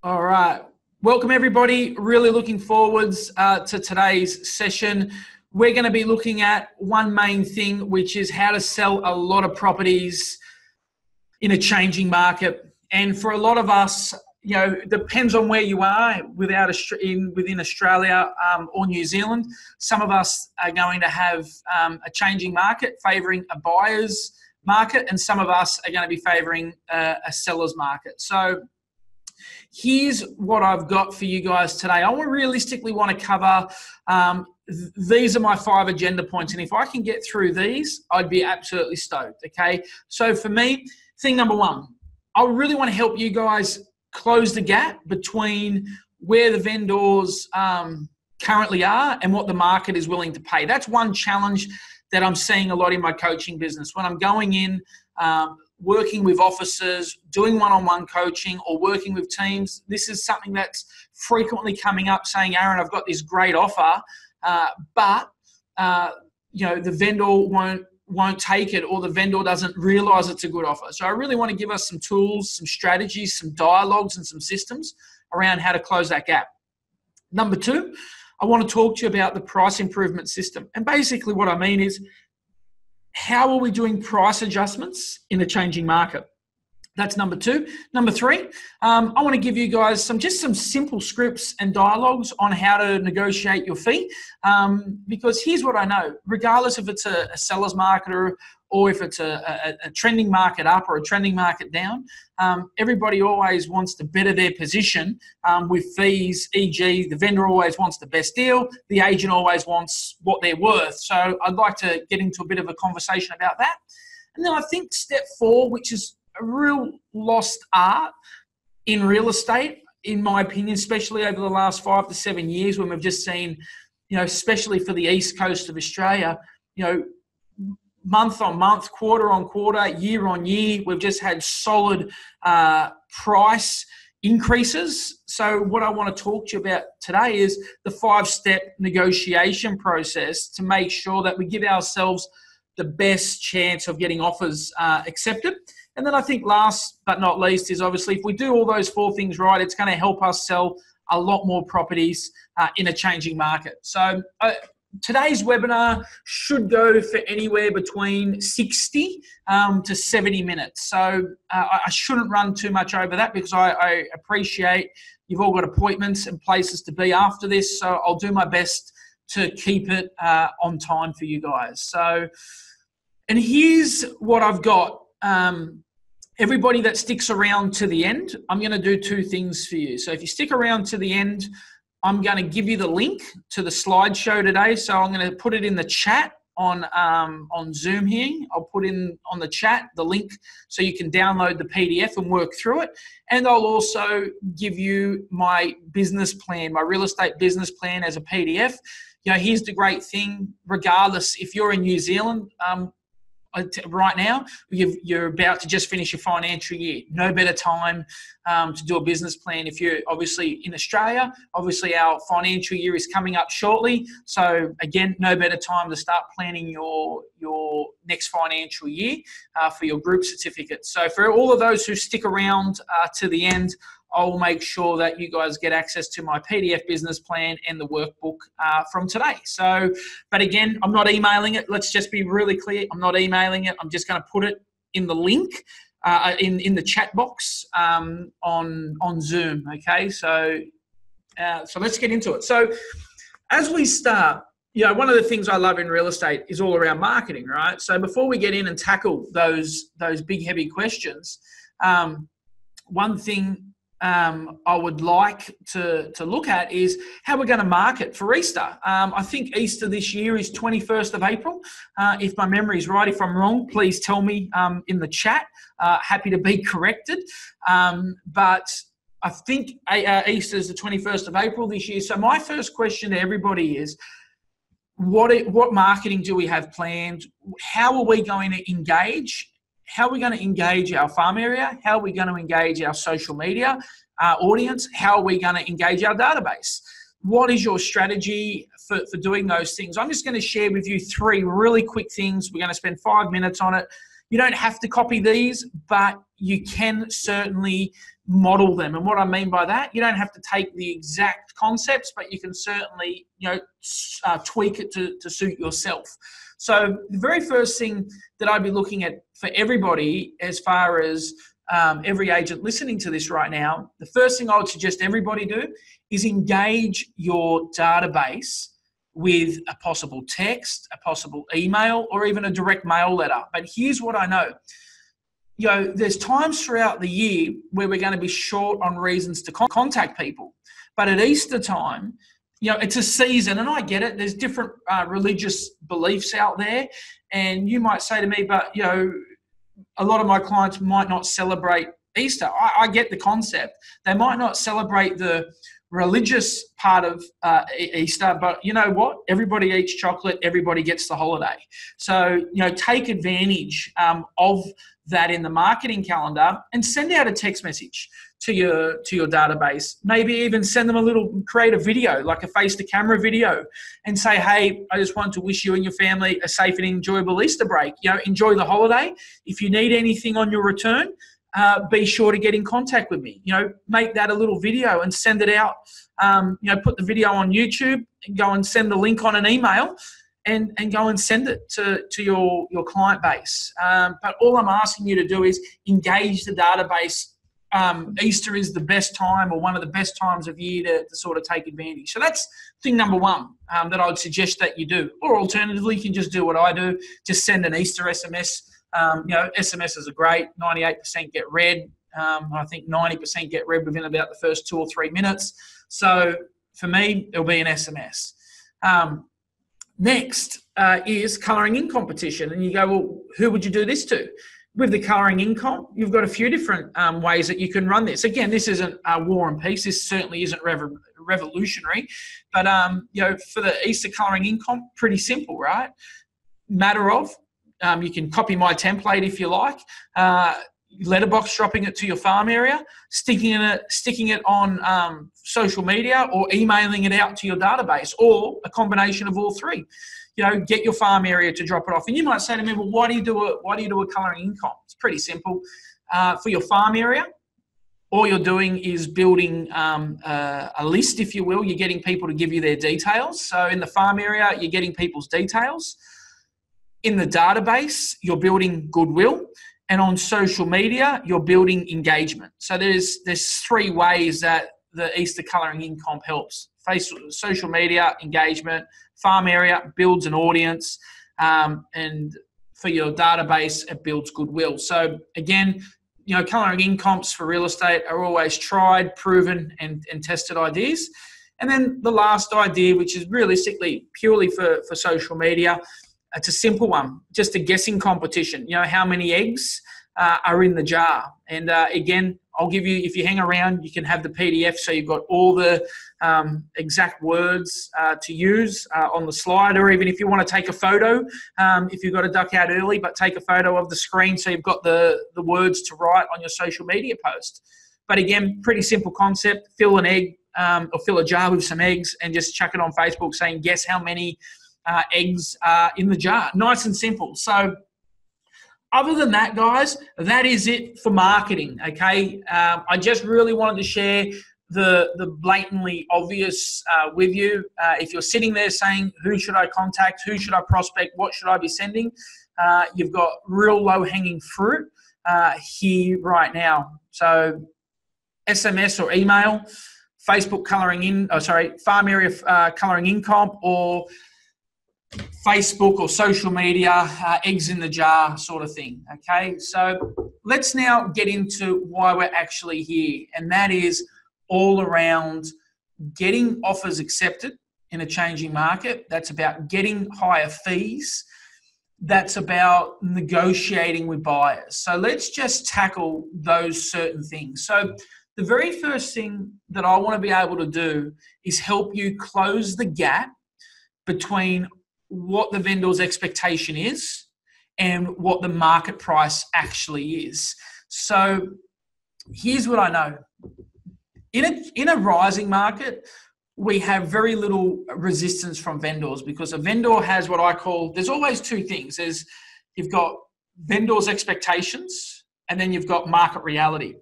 All right. Welcome, everybody. Really looking forwards to today's session. We're going to be looking at one main thing, which is how to sell a lot of properties in a changing market. And for a lot of us, it depends on where you are within Australia or New Zealand. Some of us are going to have a changing market favouring a buyer's market, and some of us are going to be favouring a seller's market. So here's what I've got for you guys today. I realistically want to cover, these are my 5 agenda points. And if I can get through these, I'd be absolutely stoked, okay? So for me, thing number 1, I really want to help you guys close the gap between where the vendors currently are and what the market is willing to pay. That's one challenge that I'm seeing a lot in my coaching business. When I'm going in, working with officers, doing one-on-one coaching, or working with teams, this is something that's frequently coming up saying, Aaron, I've got this great offer, but the vendor won't take it, or the vendor doesn't realize it's a good offer. So I really want to give us some tools, some strategies, some dialogues, and some systems around how to close that gap. Number 2, I want to talk to you about the price improvement system. And basically what I mean is, how are we doing price adjustments in a changing market? That's number 2. Number 3, I want to give you guys some simple scripts and dialogues on how to negotiate your fee. Because here's what I know, regardless if it's a seller's market or if it's a trending market up or a trending market down, everybody always wants to better their position with fees, e.g. the vendor always wants the best deal, the agent always wants what they're worth. So I'd like to get into a bit of a conversation about that. And then I think step 4, which is a real lost art in real estate, in my opinion, especially over the last 5 to 7 years, when we've just seen, especially for the East Coast of Australia, month on month, quarter on quarter, year on year, we've just had solid price increases. So what I want to talk to you about today is the 5-step negotiation process to make sure that we give ourselves the best chance of getting offers accepted. And then I think last but not least is, obviously, if we do all those 4 things right, it's going to help us sell a lot more properties in a changing market. So today's webinar should go for anywhere between 60 to 70 minutes. So I shouldn't run too much over that, because I appreciate you've all got appointments and places to be after this. So I'll do my best to keep it on time for you guys. So, and here's what I've got. Everybody that sticks around to the end, I'm going to do 2 things for you. So if you stick around to the end, I'm going to give you the link to the slideshow today. So I'm going to put it in the chat on Zoom here. I'll put in on the chat the link so you can download the PDF and work through it. And I'll also give you my business plan, my real estate business plan as a PDF. Here's the great thing, regardless if you're in New Zealand, right now, you're about to just finish your financial year. No better time to do a business plan. If you're obviously in Australia, obviously our financial year is coming up shortly. So again, no better time to start planning your next financial year for your group certificate. So for all of those who stick around to the end, I'll make sure that you guys get access to my PDF business plan and the workbook from today. So, but again, I'm not emailing it. Let's just be really clear. I'm not emailing it. I'm just going to put it in the link in the chat box on Zoom. Okay, so let's get into it. So as we start, one of the things I love in real estate is all around marketing, right? So before we get in and tackle those big heavy questions, one thing I would like to look at is how we're going to market for Easter. I think Easter this year is 21st of April. If my memory is right, if I'm wrong, please tell me in the chat. Happy to be corrected. But I think Easter is the 21st of April this year. So my first question to everybody is, what marketing do we have planned? How are we going to engage? How are we going to engage our farm area? How are we going to engage our social media audience? How are we going to engage our database? What is your strategy for doing those things? I'm just going to share with you 3 really quick things. We're going to spend 5 minutes on it. You don't have to copy these, but you can certainly model them. And what I mean by that, you don't have to take the exact concepts, but you can certainly, tweak it to suit yourself. So the very first thing that I'd be looking at for everybody, as far as every agent listening to this right now, the first thing I would suggest everybody do is engage your database with a possible text, a possible email, or even a direct mail letter. But here's what I know. There's times throughout the year where we're going to be short on reasons to contact people. But at Easter time, it's a season, and I get it. There's different religious beliefs out there. And you might say to me, but, a lot of my clients might not celebrate Easter. I get the concept. They might not celebrate the religious part of Easter, but you know what? Everybody eats chocolate. Everybody gets the holiday. So, take advantage of that in the marketing calendar and send out a text message to your database. Maybe even send them create a video, like a face to camera video, and say, hey, I just want to wish you and your family a safe and enjoyable Easter break. Enjoy the holiday. If you need anything on your return, be sure to get in contact with me. Make that a little video and send it out. Put the video on YouTube and go and send the link on an email and go and send it to your client base. But all I'm asking you to do is engage the database. Easter is the best time, or one of the best times of year to sort of take advantage. So that's thing number one that I would suggest that you do. Or alternatively, you can just do what I do. Just send an Easter SMS. SMSs are great. 98% get read. I think 90% get read within about the first 2 or 3 minutes. So for me, it'll be an SMS. Next is colouring in competition. And you go, well, who would you do this to? With the colouring in comp, you've got a few different ways that you can run this. Again, this isn't War and Peace. This certainly isn't revolutionary. But, for the Easter colouring in comp, pretty simple, right? Matter of, you can copy my template if you like, letterbox dropping it to your farm area, sticking it on social media, or emailing it out to your database, or a combination of all three. Get your farm area to drop it off. And you might say to me, well, why do you do a colouring in comp? It's pretty simple. For your farm area, all you're doing is building a list, if you will. You're getting people to give you their details. So in the farm area, you're getting people's details. In the database, you're building goodwill. And on social media, you're building engagement. So there's 3 ways that the Easter colouring in comp helps. Social media, engagement. Farm area builds an audience. And for your database, it builds goodwill. So again, colouring in comps for real estate are always tried, proven, and tested ideas. And then the last idea, which is realistically purely for social media, it's a simple one, just a guessing competition. How many eggs are in the jar? And again, I'll give you, if you hang around, you can have the PDF, so you've got all the exact words to use on the slide, or even if you want to take a photo, if you've got to duck out early, but take a photo of the screen so you've got the words to write on your social media post. But again, pretty simple concept. Fill an egg or fill a jar with some eggs and just chuck it on Facebook saying, guess how many eggs are in the jar. Nice and simple. So other than that, guys, that is it for marketing, okay? I just really wanted to share the blatantly obvious with you. If you're sitting there saying, who should I contact? Who should I prospect? What should I be sending? You've got real low-hanging fruit here right now. So SMS or email, Facebook colouring in, farm area colouring in comp, or Facebook or social media, eggs in the jar sort of thing, okay? So let's now get into why we're actually here, and that is all around getting offers accepted in a changing market. That's about getting higher fees. That's about negotiating with buyers. So let's just tackle those certain things. So the very first thing that I want to be able to do is help you close the gap between what the vendor's expectation is and what the market price actually is. So here's what I know. In a rising market, we have very little resistance from vendors, because a vendor has what I call, there's always 2 things. You've got vendors' expectations, and then you've got market reality.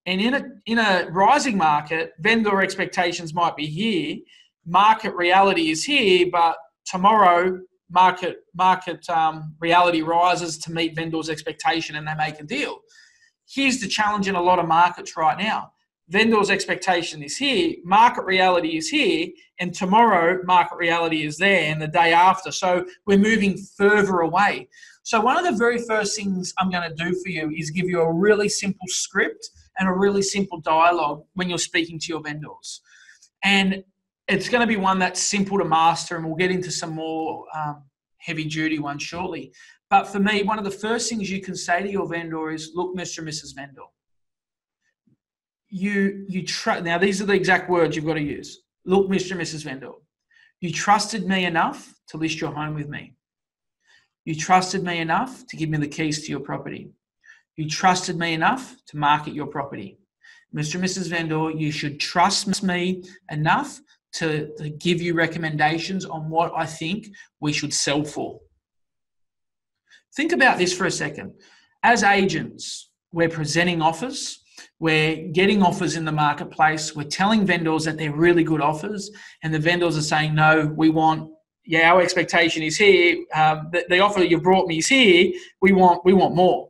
And in a rising market, vendor expectations might be here, market reality is here, but tomorrow market reality rises to meet vendors' expectation and they make a deal. Here's the challenge in a lot of markets right now. Vendors' expectation is here, market reality is here, and tomorrow market reality is there and the day after. So we're moving further away. So one of the very first things I'm going to do for you is give you a really simple script and a really simple dialogue when you're speaking to your vendors. And it's going to be one that's simple to master, and we'll get into some more heavy duty ones shortly. But for me, one of the first things you can say to your vendor is, look, Mr. and Mrs. Vendor, now these are the exact words you've got to use. Look, Mr. and Mrs. Vendor, you trusted me enough to list your home with me. You trusted me enough to give me the keys to your property. You trusted me enough to market your property. Mr. and Mrs. Vendor, you should trust me enough to give you recommendations on what I think we should sell for. Think about this for a second. As agents, we're presenting offers. We're getting offers in the marketplace. We're telling vendors that they're really good offers, and the vendors are saying, no, we want, our expectation is here. The offer you brought me is here. We want more.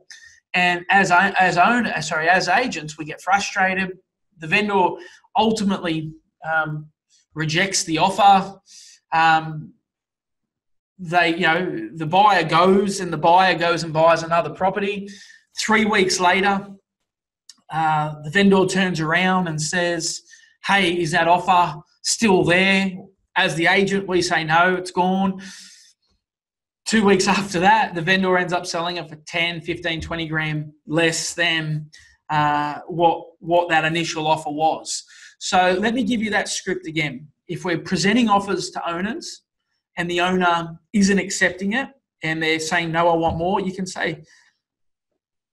And as agents, we get frustrated. The vendor ultimately rejects the offer. The buyer goes and buys another property. 3 weeks later, the vendor turns around and says, hey, is that offer still there? As the agent, we say, no, it's gone. 2 weeks after that, the vendor ends up selling it for 10, 15, 20 grand less than what that initial offer was. So let me give you that script again. If we're presenting offers to owners and the owner isn't accepting it and they're saying, no, I want more, you can say,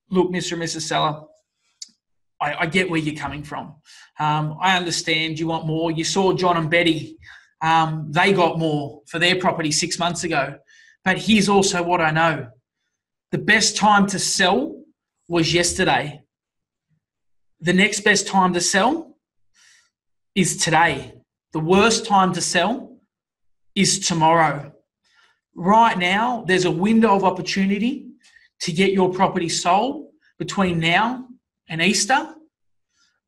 look, Mr. and Mrs. Seller, I get where you're coming from. I understand you want more. You saw John and Betty. They got more for their property 6 months ago. But here's also what I know. The best time to sell was yesterday. The next best time to sell is today. The worst time to sell is tomorrow. Right now, there's a window of opportunity to get your property sold between now and Easter,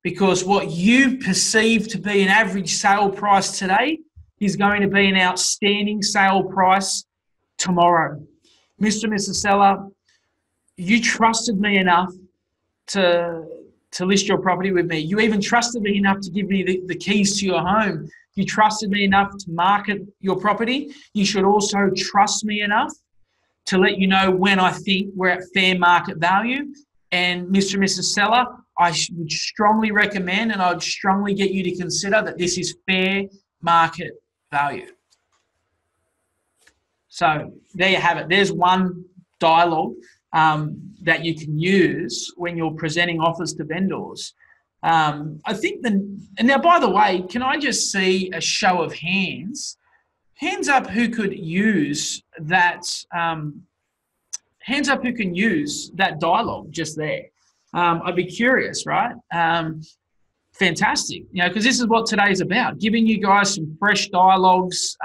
because what you perceive to be an average sale price today is going to be an outstanding sale price tomorrow. Mr. and Mrs. Seller, you trusted me enough to list your property with me. You even trusted me enough to give me the keys to your home. You trusted me enough to market your property. You should also trust me enough to let you know when I think we're at fair market value. And Mr. and Mrs. Seller, I would strongly recommend, and I'd strongly get you to consider that this is fair market value. So there you have it. There's one dialogue that you can use when you're presenting offers to vendors. I think and now, by the way, can I just see a show of hands? Hands up who could use that. Hands up who can use that dialogue just there. I'd be curious, right? Fantastic, because this is what today's about, giving you guys some fresh dialogues,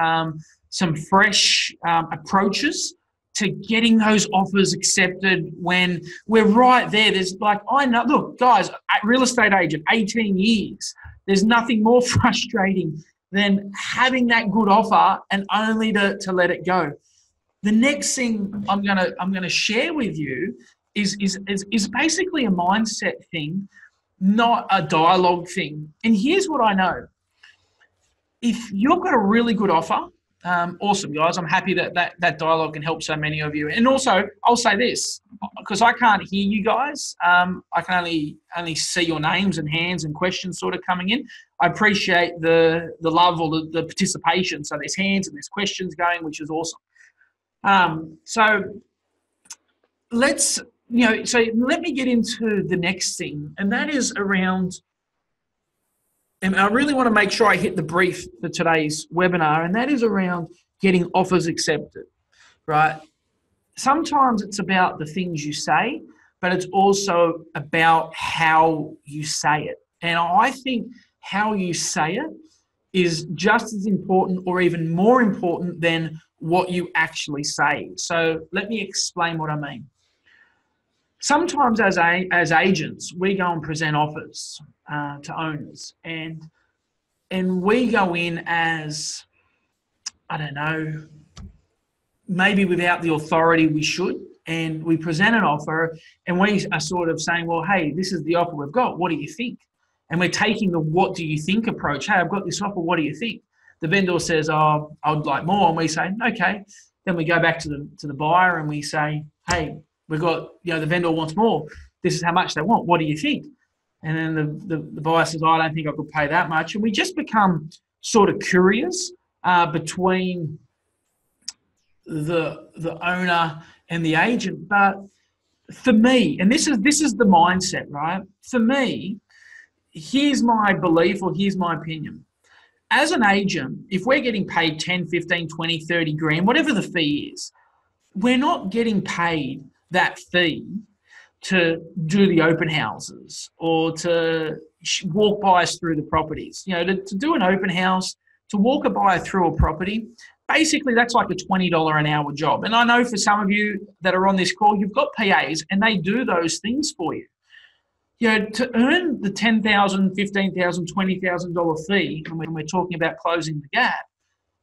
some fresh approaches to getting those offers accepted when we're right there. There's I know, look, guys, real estate agent, 18 years. There's nothing more frustrating than having that good offer and only to let it go. The next thing I'm gonna share with you is basically a mindset thing, not a dialogue thing. And here's what I know. If you've got a really good offer, awesome, guys. I'm happy that dialogue can help so many of you. And also, I'll say this, because I can't hear you guys. I can only see your names and hands and questions sort of coming in. I appreciate the love or the participation. So there's hands and there's questions going, which is awesome. So let me get into the next thing, and that is around, and I really want to make sure I hit the brief for today's webinar, and that is around getting offers accepted, right? sometimes it's about the things you say, but it's also about how you say it. And I think how you say it is just as important or even more important than what you actually say. So let me explain what I mean. Sometimes as agents, we go and present offers to owners, and we go in as, I don't know, maybe without the authority we should, and we present an offer and we are sort of saying, well, hey, this is the offer we've got. What do you think? And we're taking the what do you think approach. Hey, I've got this offer. What do you think? The vendor says, oh, I'd like more. And we say, okay. Then we go back to the buyer and we say, hey, we've got, the vendor wants more. This is how much they want. What do you think? And then the buyer says, I don't think I could pay that much. And we just become sort of curious between the owner and the agent. But for me, and this is the mindset, right? For me, here's my belief or here's my opinion. As an agent, if we're getting paid 10, 15, 20, 30 grand, whatever the fee is, we're not getting paid that fee to do the open houses or to walk buyers through the properties. To do an open house, to walk a buyer through a property, basically that's like a $20 an hour job. And I know for some of you that are on this call, you've got PAs and they do those things for you. To earn the $10,000, $15,000, $20,000 fee, and when we're talking about closing the gap,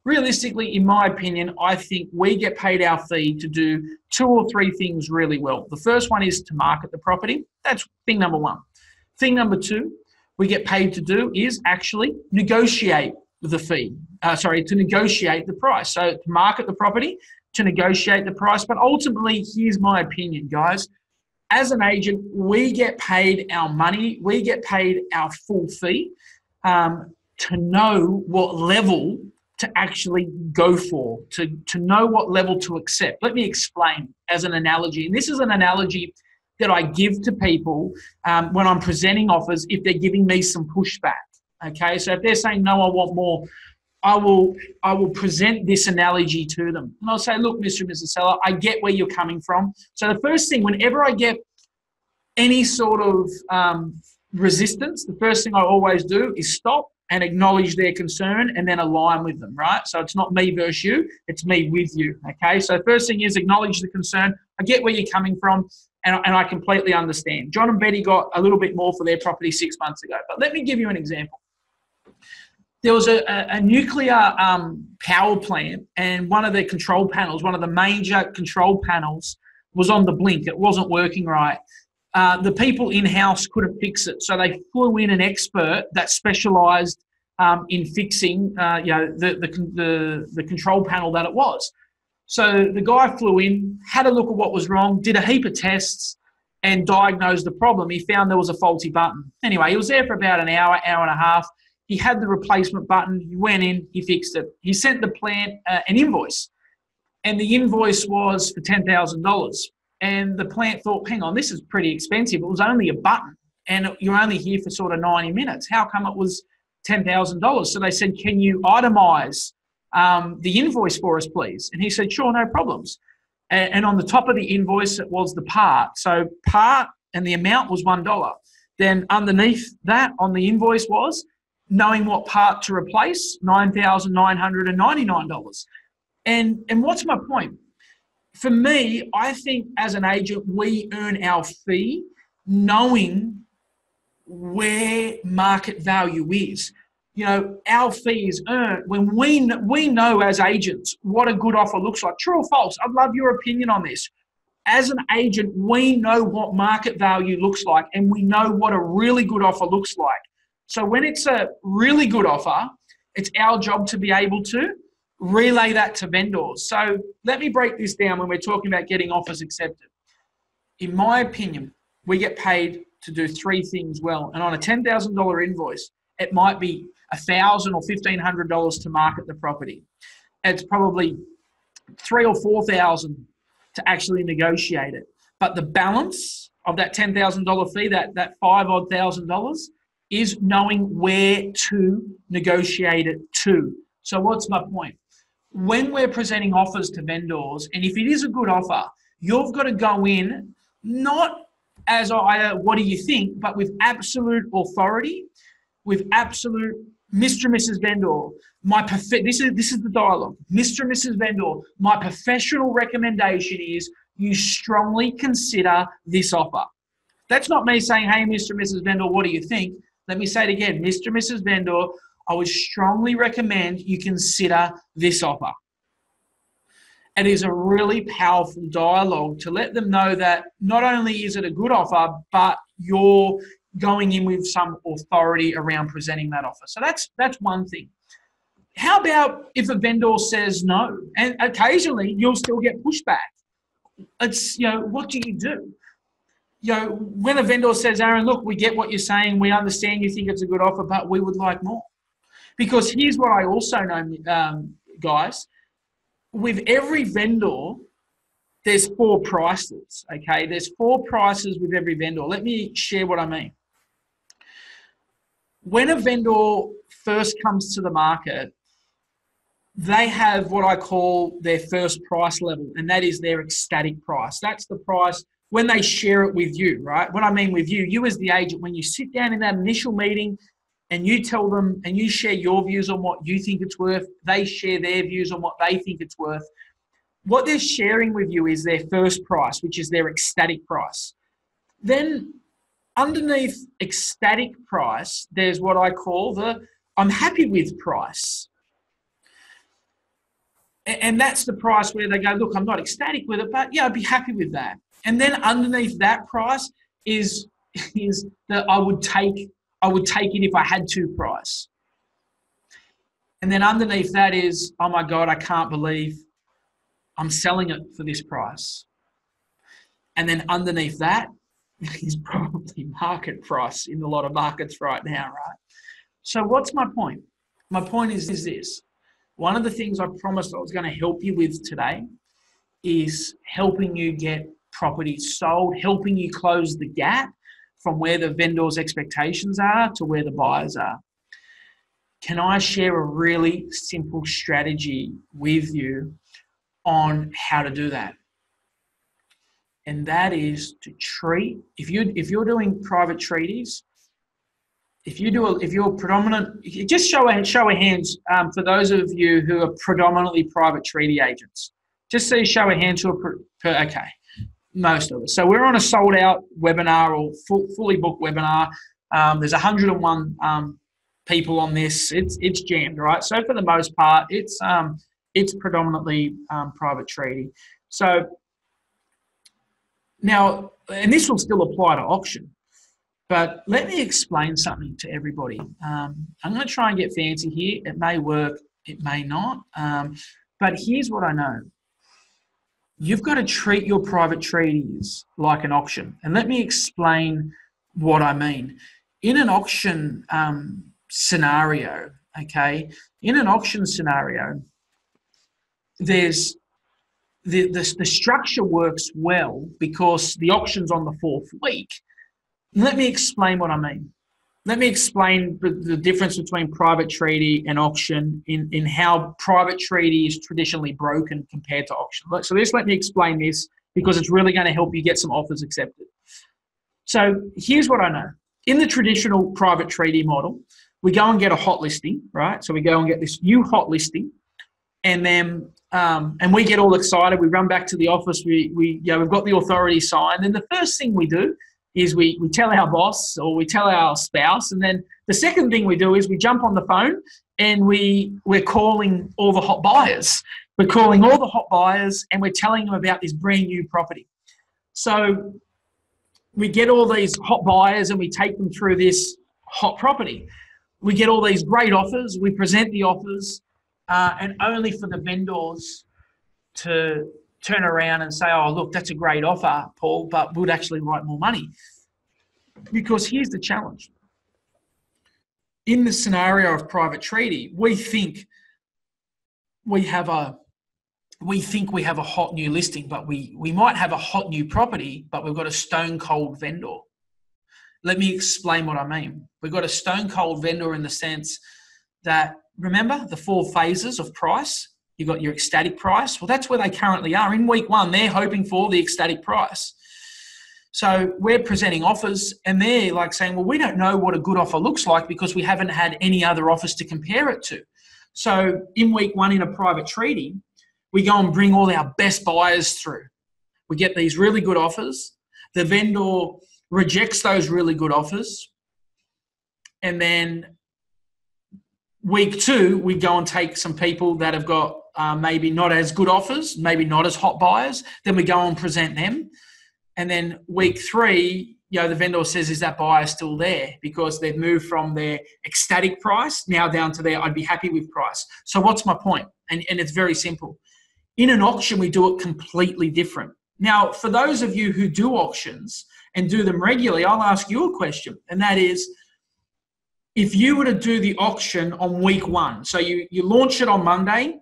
realistically, in my opinion, I think we get paid our fee to do 2 or 3 things really well. The first one is to market the property. That's thing number 1. Thing number 2, we get paid to do is actually negotiate the fee. To negotiate the price. So to market the property, to negotiate the price. But ultimately, here's my opinion, guys. As an agent, we get paid our money. We get paid our full fee to know what level to actually go for, to know what level to accept. Let me explain as an analogy. And this is an analogy that I give to people when I'm presenting offers if they're giving me some pushback. Okay, so if they're saying, no, I want more, I will present this analogy to them. And I'll say, look, Mr. and Mrs. Seller, I get where you're coming from. So the first thing, whenever I get any sort of resistance, the first thing I always do is stop and acknowledge their concern and then align with them, right? So it's not me versus you, it's me with you, okay? So first thing is acknowledge the concern. I get where you're coming from and I completely understand. John and Betty got a little bit more for their property 6 months ago, but let me give you an example. There was a nuclear power plant and one of the control panels, one of the major control panels was on the blink. It wasn't working right. The people in-house couldn't fix it. So they flew in an expert that specialised in fixing the control panel that it was. So the guy flew in, had a look at what was wrong, did a heap of tests and diagnosed the problem. He found there was a faulty button. Anyway, he was there for about an hour, hour and a half. He had the replacement button. He went in, he fixed it. He sent the plant an invoice, and the invoice was for $10,000. And the plant thought, hang on, this is pretty expensive. It was only a button, and you're only here for sort of 90 minutes. How come it was $10,000? So they said, can you itemize the invoice for us, please? And he said, sure, no problems. And on the top of the invoice, it was the part. So part, and the amount was $1. Then underneath that on the invoice was knowing what part to replace, $9,999. And what's my point? For me, I think as an agent, we earn our fee knowing where market value is. Our fee is earned when we know as agents what a good offer looks like. True or false? I'd love your opinion on this. As an agent, we know what market value looks like and we know what a really good offer looks like. So when it's a really good offer, it's our job to be able to relay that to vendors. So let me break this down when we're talking about getting offers accepted. In my opinion, we get paid to do 3 things well. And on a $10,000 invoice, it might be $1,000 or $1,500 to market the property. It's probably $3,000 or $4,000 to actually negotiate it. But the balance of that $10,000 fee, that $5,000 is knowing where to negotiate it to. So what's my point? When we're presenting offers to vendors, and if it is a good offer, You've got to go in not as what do you think, but with absolute authority, with absolute Mr. and Mrs. Vendor. This is the dialogue. Mr. and Mrs. Vendor, my professional recommendation is you strongly consider this offer. That's not me saying, hey, Mr. and Mrs. Vendor, what do you think? Let me say it again. Mr. and Mrs. Vendor, I would strongly recommend you consider this offer. It is a really powerful dialogue to let them know that not only is it a good offer, but you're going in with some authority around presenting that offer. So that's one thing. How about if a vendor says no? And occasionally you'll still get pushback. It's, what do you do? When a vendor says, Aaron, look, we get what you're saying. We understand you think it's a good offer, but we would like more. Because here's what I also know, guys. With every vendor, there's 4 prices, okay? There's 4 prices with every vendor. Let me share what I mean. When a vendor first comes to the market, they have what I call their first price level, and that is their ecstatic price. That's the price when they share it with you, right? What I mean with you as the agent, when you sit down in that initial meeting and you tell them and you share your views on what you think it's worth, they share their views on what they think it's worth. What they're sharing with you is their first price, which is their ecstatic price. Then underneath ecstatic price, there's what I call the I'm happy with price. And that's the price where they go, look, I'm not ecstatic with it, but yeah, I'd be happy with that. And then underneath that price is that I would take it if I had to price. And then underneath that is, oh my God, I can't believe I'm selling it for this price. And then underneath that is probably market price in a lot of markets right now, right? So what's my point? My point is this. One of the things I promised I was going to help you with today is helping you get properties sold, helping you close the gap from where the vendor's expectations are to where the buyers are. Can I share a really simple strategy with you on how to do that? And that is to treat, if you're doing private treaties, if you're predominant, just show of hands for those of you who are predominantly private treaty agents. Just say show of hands who are okay. Most of us. So we're on a sold out webinar or fully booked webinar. There's 101 people on this. It's jammed, right? So for the most part, it's predominantly private treaty. So now, and this will still apply to auction, but let me explain something to everybody. I'm going to try and get fancy here. It may work, it may not, but here's what I know. You've got to treat your private treaties like an auction. And let me explain what I mean. In an auction scenario, okay, in an auction scenario, there's the structure works well because the auction's on the 4th week. Let me explain what I mean. Let me explain the difference between private treaty and auction in how private treaty is traditionally broken compared to auction. So let me explain this because it's really going to help you get some offers accepted. So here's what I know. In the traditional private treaty model, we go and get a hot listing, right? So we go and get this new hot listing, and then and we get all excited. We run back to the office. We've got the authority signed, and the first thing we do is we tell our boss or we tell our spouse, and then the second thing we do is we jump on the phone and we're calling all the hot buyers. We're calling all the hot buyers and we're telling them about this brand new property. So we get all these hot buyers and we take them through this hot property. We get all these great offers. We present the offers and only for the vendors to turn around and say, oh, look, that's a great offer, Paul, but we'd actually like more money. Because here's the challenge. In the scenario of private treaty, we think we have a hot new listing, but we might have a hot new property, but we've got a stone cold vendor. Let me explain what I mean. We've got a stone cold vendor in the sense that, remember the 4 phases of price? You've got your ecstatic price. Well, that's where they currently are. In week one, they're hoping for the ecstatic price. So we're presenting offers and they're like saying, well, we don't know what a good offer looks like because we haven't had any other offers to compare it to. So in week one in a private treaty, we go and bring all our best buyers through. We get these really good offers. The vendor rejects those really good offers. And then week two, we go and take some people that have got maybe not as good offers, maybe not as hot buyers. Then we go and present them. And then week three, the vendor says, is that buyer still there? Because they've moved from their ecstatic price now down to their I'd be happy with price. So what's my point? And it's very simple. In an auction, we do it completely different. Now, for those of you who do auctions and do them regularly, I'll ask you a question. And that is, if you were to do the auction on week one, so you launch it on Monday,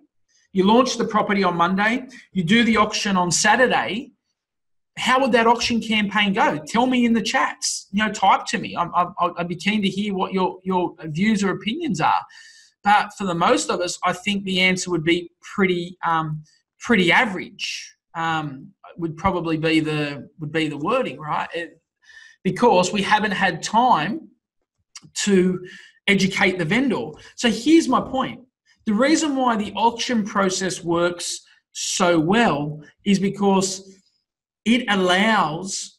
you launch the property on Monday, you do the auction on Saturday, how would that auction campaign go? Tell me in the chats. Type to me. I'd be keen to hear what your views or opinions are. But for the most of us, I think the answer would be pretty average. Would probably be the wording, right? Because we haven't had time to educate the vendor. So here's my point. The reason why the auction process works so well is because it allows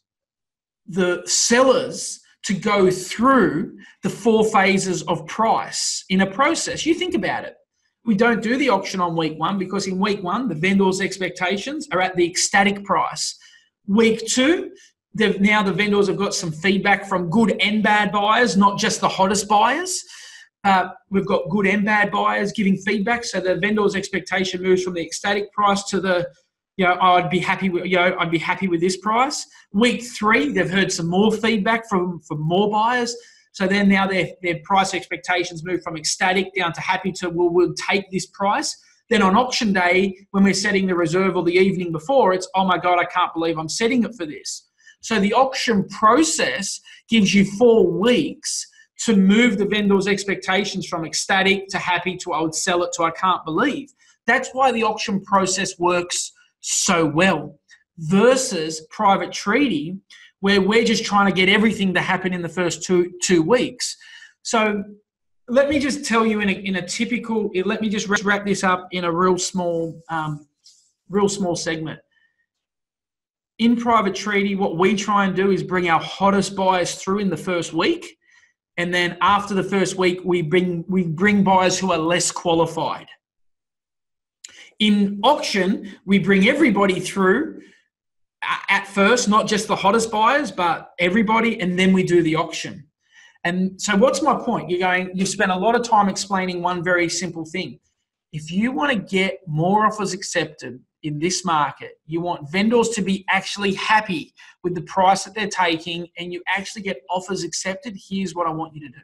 the sellers to go through the 4 phases of price in a process. You think about it. We don't do the auction on week one because in week one, the vendor's expectations are at the ecstatic price. Week two, now the vendors have got some feedback from good and bad buyers, not just the hottest buyers. We've got good and bad buyers giving feedback. So the vendor's expectation moves from the ecstatic price to the I'd be happy with this price. Week three, they've heard some more feedback from more buyers. So then now their price expectations move from ecstatic down to happy to, well, we'll take this price. Then on auction day, when we're setting the reserve or the evening before, it's, oh my God, I can't believe I'm setting it for this. So the auction process gives you 4 weeks to move the vendor's expectations from ecstatic to happy to, I would sell it to, I can't believe. That's why the auction process works so well versus private treaty where we're just trying to get everything to happen in the first two weeks. So let me just tell you let me just wrap this up in a real small segment. In private treaty, what we try and do is bring our hottest buyers through in the first week. And then after the first week, we bring buyers who are less qualified. In auction, we bring everybody through at first, not just the hottest buyers, but everybody, and then we do the auction. And so what's my point? You've spent a lot of time explaining one very simple thing. If you want to get more offers accepted in this market, you want vendors to be actually happy with the price that they're taking and you actually get offers accepted, here's what I want you to do.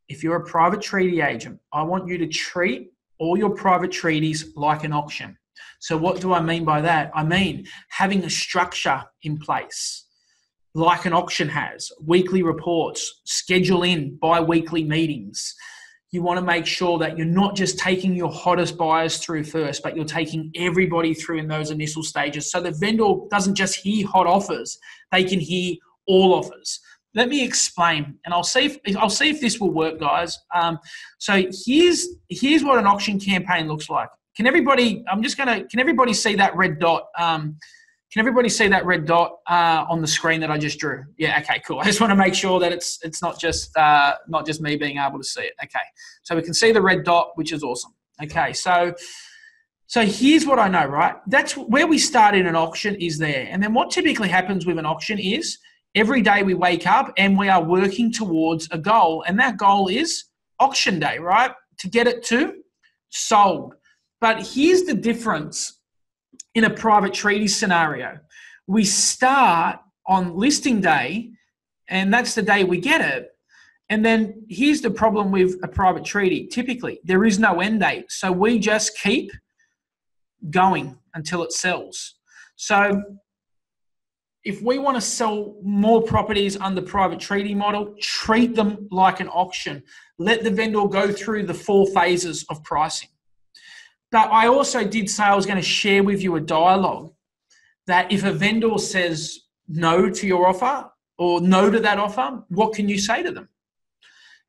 If you're a private treaty agent, I want you to treat all your private treaties like an auction. So what do I mean by that? I mean having a structure in place like an auction has, weekly reports, schedule in bi-weekly meetings. You want to make sure that you're not just taking your hottest buyers through first, but you're taking everybody through in those initial stages. So the vendor doesn't just hear hot offers, they can hear all offers. Let me explain, and I'll see if this will work, guys. So here's what an auction campaign looks like. Can everybody see that red dot? Can everybody see that red dot on the screen that I just drew? Yeah, okay, cool. I just want to make sure that it's not just me being able to see it. Okay, so we can see the red dot, which is awesome. Okay, so here's what I know, right? That's where we start in an auction is there. And then what typically happens with an auction is every day we wake up and we are working towards a goal. And that goal is auction day, right? To get it to sold. But here's the difference in a private treaty scenario. We start on listing day, and that's the day we get it. And then here's the problem with a private treaty. Typically, there is no end date. So we just keep going until it sells. So if we want to sell more properties under private treaty model, treat them like an auction. Let the vendor go through the 4 phases of pricing. But I also did say I was going to share with you a dialogue that if a vendor says no to your offer or no to that offer, what can you say to them?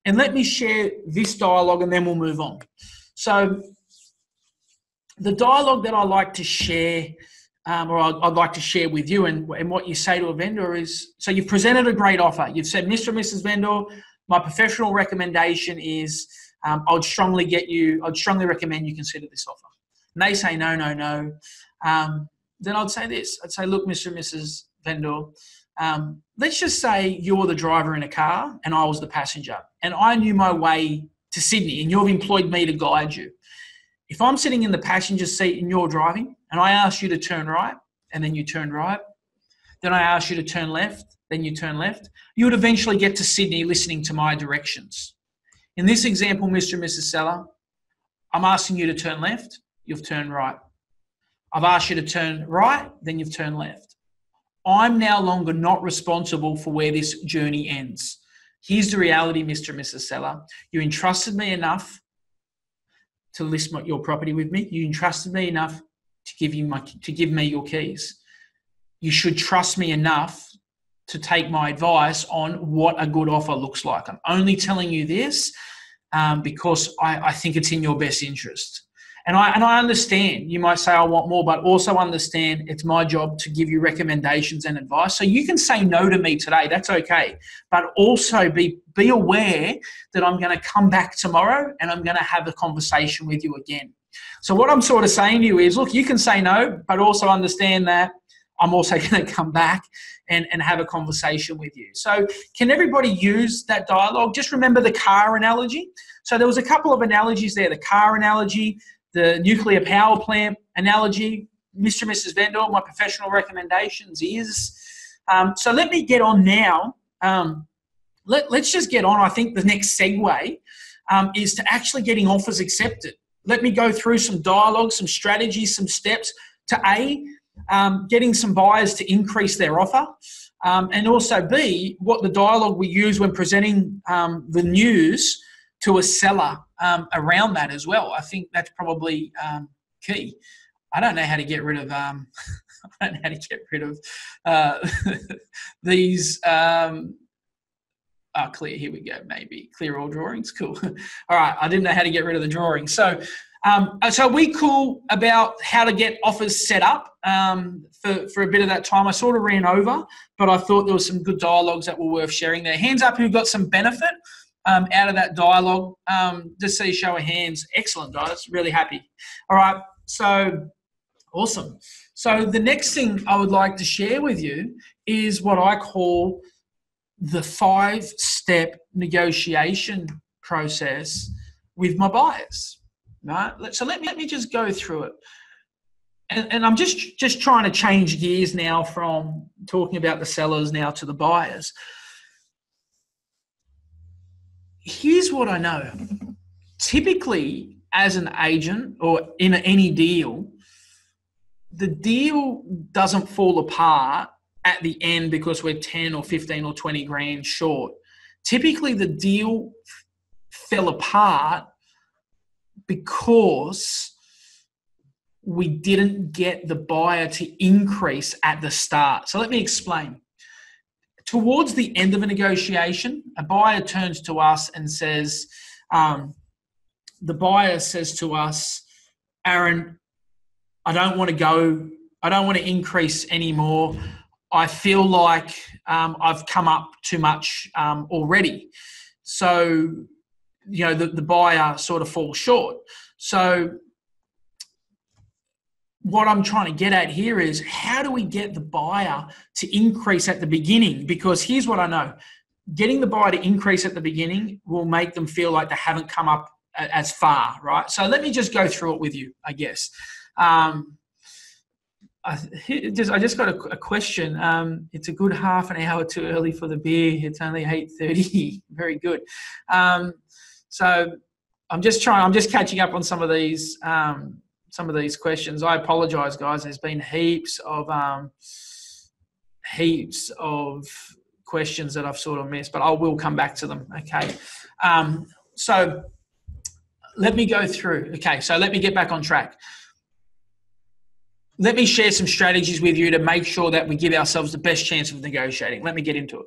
And let me share this dialogue and then we'll move on. So the dialogue that I like to share, or I'd like to share with you and what you say to a vendor is, so you've presented a great offer. You've said, Mr. and Mrs. Vendor, my professional recommendation is I'd strongly recommend you consider this offer. And they say, no. Then I'd say this. I'd say, look, Mr. and Mrs. Vendor, let's just say you're the driver in a car and I was the passenger and I knew my way to Sydney and you've employed me to guide you. If I'm sitting in the passenger seat and you're driving and I ask you to turn right and then you turn right, then I ask you to turn left, then you turn left, you would eventually get to Sydney listening to my directions. In this example, Mr. and Mrs. Seller, I'm asking you to turn left, you've turned right. I've asked you to turn right, then you've turned left. I'm now longer not responsible for where this journey ends. Here's the reality, Mr. and Mrs. Seller. You entrusted me enough to list your property with me. You entrusted me enough to give me your keys. You should trust me enough to take my advice on what a good offer looks like. I'm only telling you this because I think it's in your best interest. And I understand you might say I want more, but also understand it's my job to give you recommendations and advice. So you can say no to me today, that's okay. But also be aware that I'm going to come back tomorrow and I'm going to have a conversation with you again. So what I'm sort of saying to you is, look, you can say no, but also understand that I'm also going to come back and have a conversation with you. So can everybody use that dialogue? Just remember the car analogy. So there was a couple of analogies there, the car analogy, the nuclear power plant analogy. Mr. and Mrs. Vendor, my professional recommendations is, so let me get on now. Let's just get on. I think the next segue is to actually getting offers accepted. Let me go through some dialogue, some strategies, some steps to getting some buyers to increase their offer, and also B, what the dialogue we use when presenting the news to a seller around that as well. I think that's probably key. I don't know how to get rid of these. Clear. Here we go. Maybe clear all drawings. Cool. All right. I didn't know how to get rid of the drawings. So we cool about how to get offers set up for a bit of that time. I sort of ran over, but I thought there was some good dialogues that were worth sharing there. Hands up who got some benefit out of that dialogue. Just see a show of hands. Excellent, guys. Really happy. All right. So awesome. So the next thing I would like to share with you is what I call the 5-step negotiation process with my buyers. Right? So let me just go through it. And I'm just trying to change gears now from talking about the sellers now to the buyers. Here's what I know. Typically, as an agent or in any deal, the deal doesn't fall apart at the end because we're 10 or 15 or 20 grand short. Typically, the deal fell apart because we didn't get the buyer to increase at the start. So let me explain. Towards the end of a negotiation, a buyer turns to us and says, the buyer says to us, Aaron, I don't want to increase anymore. I feel like I've come up too much already. So, the buyer sort of falls short. So what I'm trying to get at here is how do we get the buyer to increase at the beginning? Because here's what I know. Getting the buyer to increase at the beginning will make them feel like they haven't come up as far, right? So let me just go through it with you, I guess. I just got a question. It's a good half an hour too early for the beer. It's only 8:30. Very good. So I'm just catching up on some of these questions. I apologise, guys. There's been heaps of questions that I've sort of missed, but I will come back to them. Okay. So let me go through. Okay, so let me get back on track. Let me share some strategies with you to make sure that we give ourselves the best chance of negotiating. Let me get into it.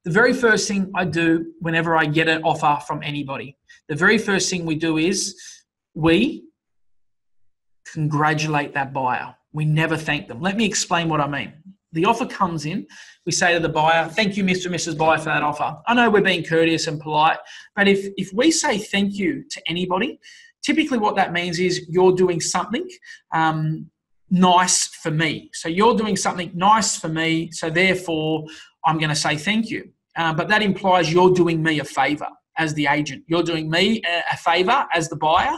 The very first thing I do whenever I get an offer from anybody, the very first thing we do is we congratulate that buyer. We never thank them. Let me explain what I mean. The offer comes in. We say to the buyer, thank you, Mr. and Mrs. Buyer, for that offer. I know we're being courteous and polite, but if we say thank you to anybody, typically what that means is you're doing something nice for me. So you're doing something nice for me, so therefore I'm going to say thank you. But that implies you're doing me a favor as the agent. You're doing me a favor as the buyer,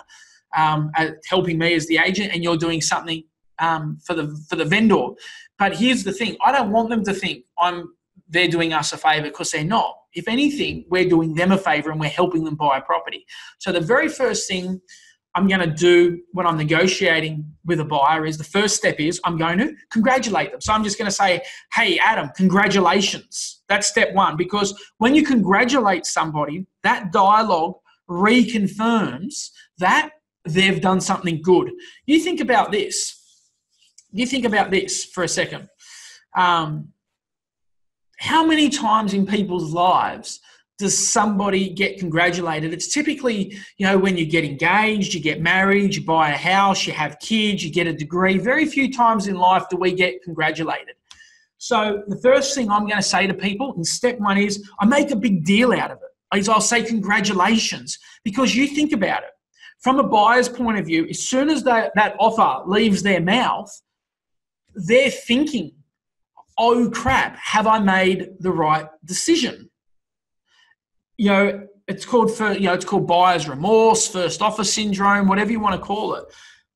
helping me as the agent, and you're doing something for the vendor. But here's the thing. I don't want them to think they're doing us a favor, because they're not. If anything, we're doing them a favor and we're helping them buy a property. So the very first thing I'm going to do when I'm negotiating with a buyer is the first step is I'm going to congratulate them. So I'm just going to say, hey, Adam, congratulations. That's step one, because when you congratulate somebody, that dialogue reconfirms that they've done something good. You think about this. You think about this for a second. How many times in people's lives does somebody get congratulated? It's typically, when you get engaged, you get married, you buy a house, you have kids, you get a degree. Very few times in life do we get congratulated. So the first thing I'm going to say to people in step one is I make a big deal out of it. I'll say congratulations, because you think about it. From a buyer's point of view, as soon as that offer leaves their mouth, they're thinking, oh crap, have I made the right decision? It's called buyer's remorse, first offer syndrome, whatever you want to call it.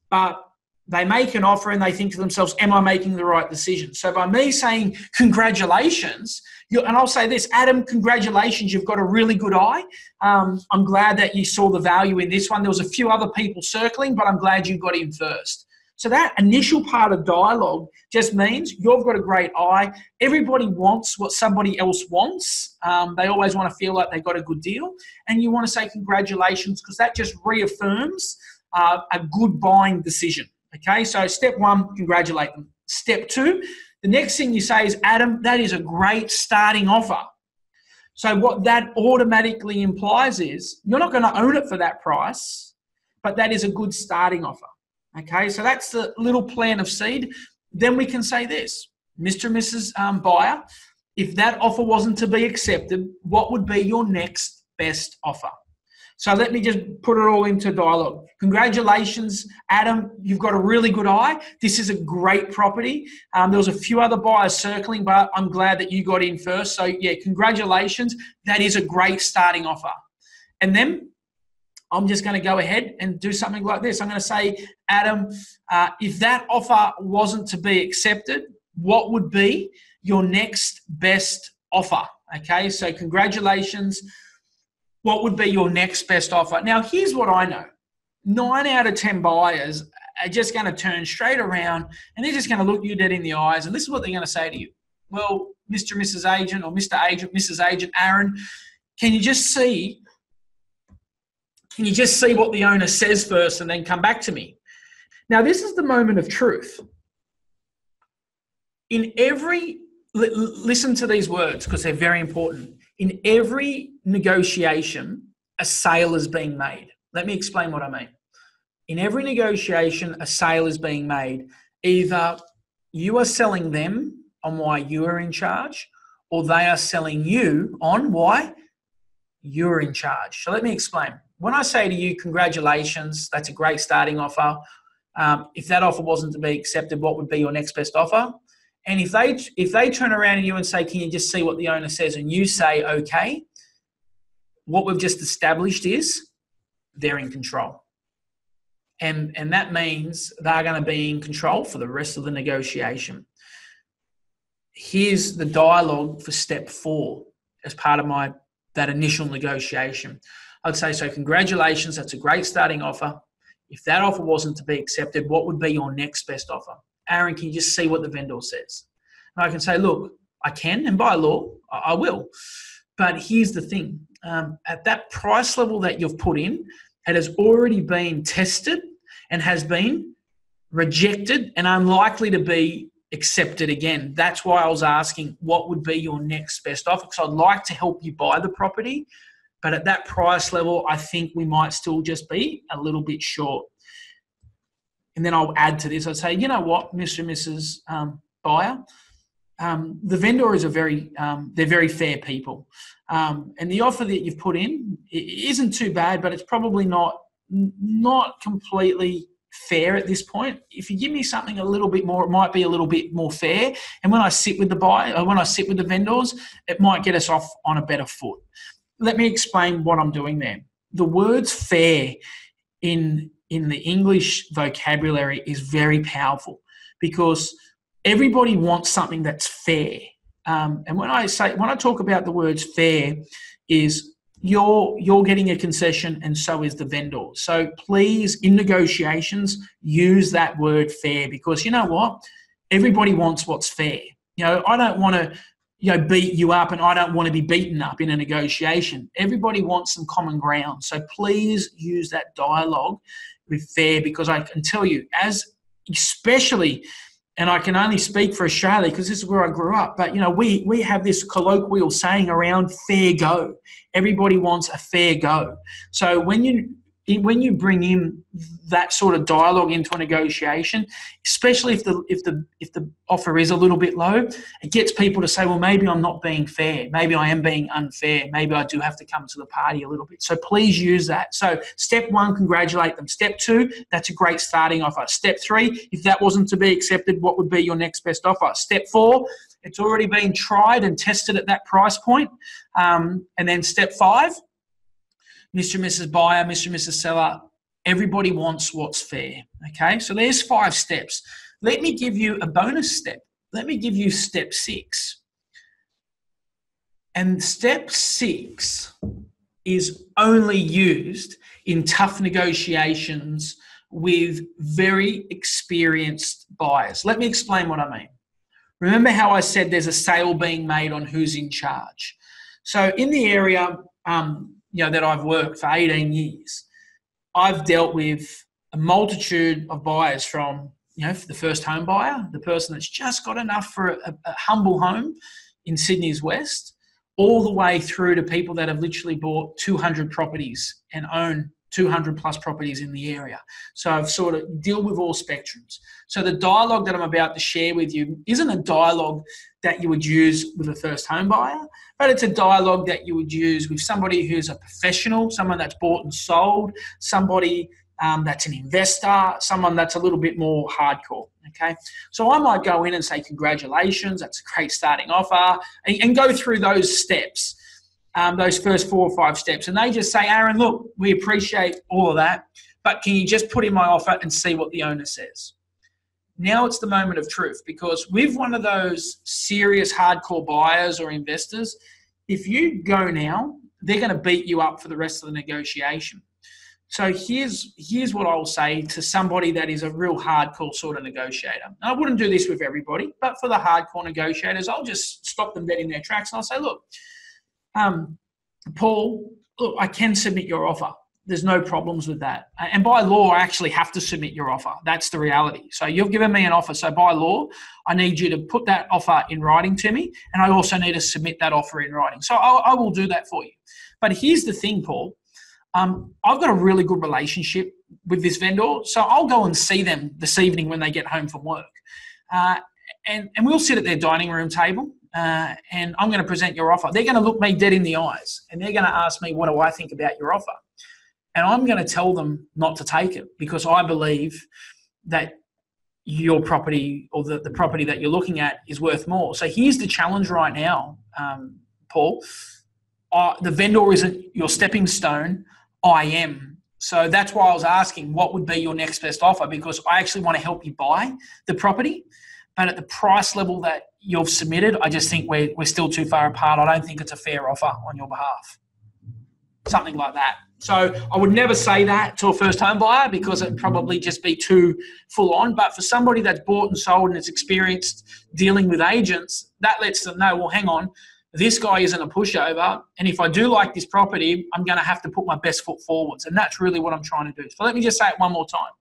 But they make an offer and they think to themselves, am I making the right decision? So by me saying congratulations, and I'll say this, Adam, congratulations, you've got a really good eye. I'm glad that you saw the value in this one. There was a few other people circling, but I'm glad you got in first. So that initial part of dialogue just means you've got a great eye. Everybody wants what somebody else wants. They always want to feel like they got a good deal. And you want to say congratulations, because that just reaffirms a good buying decision. Okay, so step one, congratulate them. Step two, the next thing you say is, Adam, that is a great starting offer. So what that automatically implies is you're not going to own it for that price, but that is a good starting offer. Okay, so that's the little plan of seed. Then we can say this, Mr. and Mrs. Buyer, if that offer wasn't to be accepted, what would be your next best offer? So let me just put it all into dialogue. Congratulations, Adam, you've got a really good eye. This is a great property. There was a few other buyers circling, but I'm glad that you got in first. So yeah, congratulations. That is a great starting offer. And then I'm just going to go ahead and do something like this. I'm going to say, Adam, if that offer wasn't to be accepted, what would be your next best offer? Okay, so congratulations. What would be your next best offer? Now, here's what I know. 9 out of 10 buyers are just going to turn straight around and they're just going to look you dead in the eyes. And this is what they're going to say to you. Well, Mr. and Mrs. Agent, or Mr. Agent, Mrs. Agent, Aaron, can you just see what the owner says first and then come back to me? Now, this is the moment of truth. Listen to these words because they're very important. In every negotiation, a sale is being made. Let me explain what I mean. In every negotiation, a sale is being made. Either you are selling them on why you are in charge, or they are selling you on why you're in charge. So let me explain. When I say to you, congratulations, that's a great starting offer. If that offer wasn't to be accepted, what would be your next best offer? And if they turn around to you and say, can you just see what the owner says? And you say, okay, what we've just established is they're in control. And that means they're going to be in control for the rest of the negotiation. Here's the dialogue for step 4 as part of that initial negotiation. I'd say, so congratulations, that's a great starting offer. If that offer wasn't to be accepted, what would be your next best offer? Aaron, can you just see what the vendor says? And I can say, look, I can, and by law, I will. But here's the thing. At that price level that you've put in, It has already been tested and has been rejected and unlikely to be accepted again. That's why I was asking what would be your next best offer, because I'd like to help you buy the property, but at that price level, I think we might still just be a little bit short. And then I'll add to this. I'd say, you know what, Mr. and Mrs. Buyer, the vendor is they're very fair people. And the offer that you've put in isn't too bad, but it's probably not completely fair at this point. If you give me something a little bit more, it might be a little bit more fair. And when I sit with the buyer, or when I sit with the vendors, it might get us off on a better foot. Let me explain what I'm doing there. The words fair in the English vocabulary is very powerful because everybody wants something that's fair. And when I talk about the words fair, is you're getting a concession and so is the vendor. So please, in negotiations, use that word fair, because you know what? Everybody wants what's fair. I don't want to beat you up, and I don't want to be beaten up in a negotiation. Everybody wants some common ground. So please use that dialogue with fair, because I can tell you, especially, and I can only speak for Australia because this is where I grew up, but we have this colloquial saying around fair go. Everybody wants a fair go. So when you bring in that sort of dialogue into a negotiation, especially if the offer is a little bit low, it gets people to say, well, maybe I'm not being fair. Maybe I am being unfair. Maybe I do have to come to the party a little bit. So please use that. So step 1, congratulate them. Step 2, that's a great starting offer. Step 3, if that wasn't to be accepted, what would be your next best offer? Step 4, it's already been tried and tested at that price point. And then step 5, Mr. and Mrs. Buyer, Mr. and Mrs. Seller, everybody wants what's fair, okay? So there's 5 steps. Let me give you a bonus step. Let me give you step 6. And step 6 is only used in tough negotiations with very experienced buyers. Let me explain what I mean. Remember how I said there's a sale being made on who's in charge. So in the area that I've worked for 18 years, I've dealt with a multitude of buyers from, for the first home buyer, the person that's just got enough for a humble home in Sydney's West, all the way through to people that have literally bought 200 properties and own 200 plus properties in the area. So I've sort of deal with all spectrums. So the dialogue that I'm about to share with you isn't a dialogue that you would use with a first home buyer, but it's a dialogue that you would use with somebody who's a professional, someone that's bought and sold, somebody that's an investor, someone that's a little bit more hardcore, okay? So I might go in and say, congratulations, that's a great starting offer, and go through those steps. Those first 4 or 5 steps. And they just say, Aaron, look, we appreciate all of that, but can you just put in my offer and see what the owner says? Now it's the moment of truth, because with one of those serious hardcore buyers or investors, if you go now, they're going to beat you up for the rest of the negotiation. So here's what I'll say to somebody that is a real hardcore sort of negotiator. And I wouldn't do this with everybody, but for the hardcore negotiators, I'll just stop them dead in their tracks and I'll say, look, Paul, look, I can submit your offer. There's no problems with that. And by law, I actually have to submit your offer. That's the reality. So you've given me an offer. So by law, I need you to put that offer in writing to me. And I also need to submit that offer in writing. So I will do that for you. But here's the thing, Paul. I've got a really good relationship with this vendor. So I'll go and see them this evening when they get home from work. And we'll sit at their dining room table. And I'm going to present your offer. They're going to look me dead in the eyes and they're going to ask me, what do I think about your offer? And I'm going to tell them not to take it because I believe that your property or the property that you're looking at is worth more. So here's the challenge right now, Paul. The vendor isn't your stepping stone. I am. So that's why I was asking what would be your next best offer, because I actually want to help you buy the property. But at the price level that you've submitted, I just think we're still too far apart. I don't think it's a fair offer on your behalf. Something like that. So I would never say that to a first home buyer because it'd probably just be too full on. But for somebody that's bought and sold and is experienced dealing with agents, that lets them know, well, hang on, this guy isn't a pushover, and if I do like this property, I'm going to have to put my best foot forwards. And that's really what I'm trying to do. So let me just say it one more time.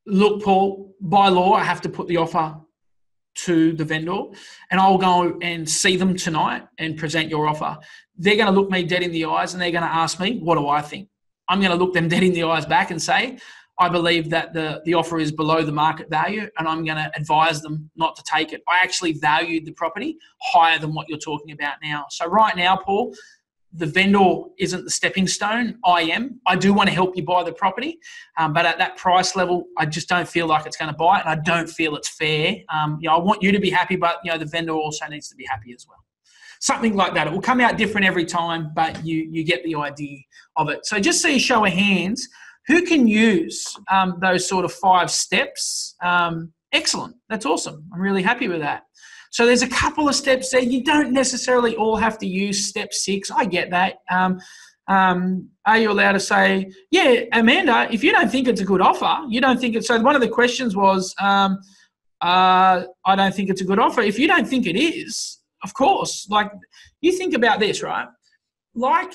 Look, Paul, by law, I have to put the offer to the vendor, and I'll go and see them tonight and present your offer. They're going to look me dead in the eyes and they're going to ask me, what do I think? I'm going to look them dead in the eyes back and say, I believe that the offer is below the market value, and I'm going to advise them not to take it. I actually valued the property higher than what you're talking about now. So right now, Paul, the vendor isn't the stepping stone. I am. I do want to help you buy the property, but at that price level, I just don't feel like it's going to buy it, and I don't feel it's fair. I want you to be happy, but the vendor also needs to be happy as well. Something like that. It will come out different every time, but you get the idea of it. So just see a show of hands. Who can use those sort of 5 steps? Excellent. That's awesome. I'm really happy with that. So there's a couple of steps there. You don't necessarily all have to use step 6. I get that. Are you allowed to say, yeah, Amanda, if you don't think it's a good offer, you don't think it's... So one of the questions was, I don't think it's a good offer. If you don't think it is, of course, like you think about this, right? Like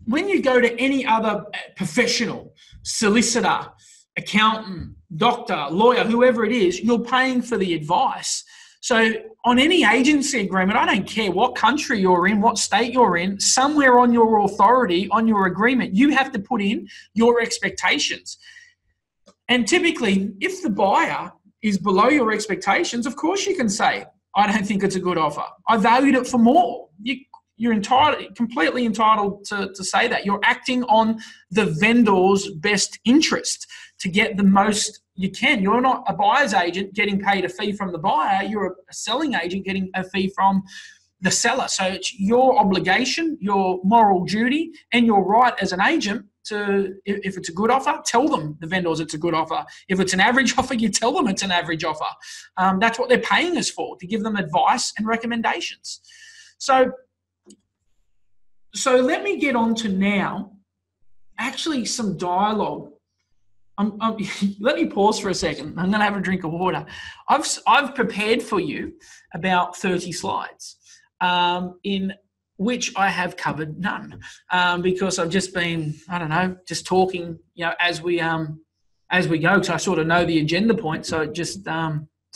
when you go to any other professional, solicitor, accountant, doctor, lawyer, whoever it is, you're paying for the advice. So on any agency agreement, I don't care what country you're in, what state you're in, somewhere on your authority, on your agreement, you have to put in your expectations. And typically, if the buyer is below your expectations, of course you can say, I don't think it's a good offer. I valued it for more. You're completely entitled to say that. You're acting on the vendor's best interest to get the most you can. You're not a buyer's agent getting paid a fee from the buyer. You're a selling agent getting a fee from the seller. So it's your obligation, your moral duty, and your right as an agent to, if it's a good offer, tell them, the vendors, it's a good offer. If it's an average offer, you tell them it's an average offer. That's what they're paying us for, to give them advice and recommendations. So let me get on to now actually some dialogue. Let me pause for a second. I'm going to have a drink of water. I've prepared for you about 30 slides in which I have covered none because I've just been, I don't know, just talking, as we go, because I sort of know the agenda point. So it just,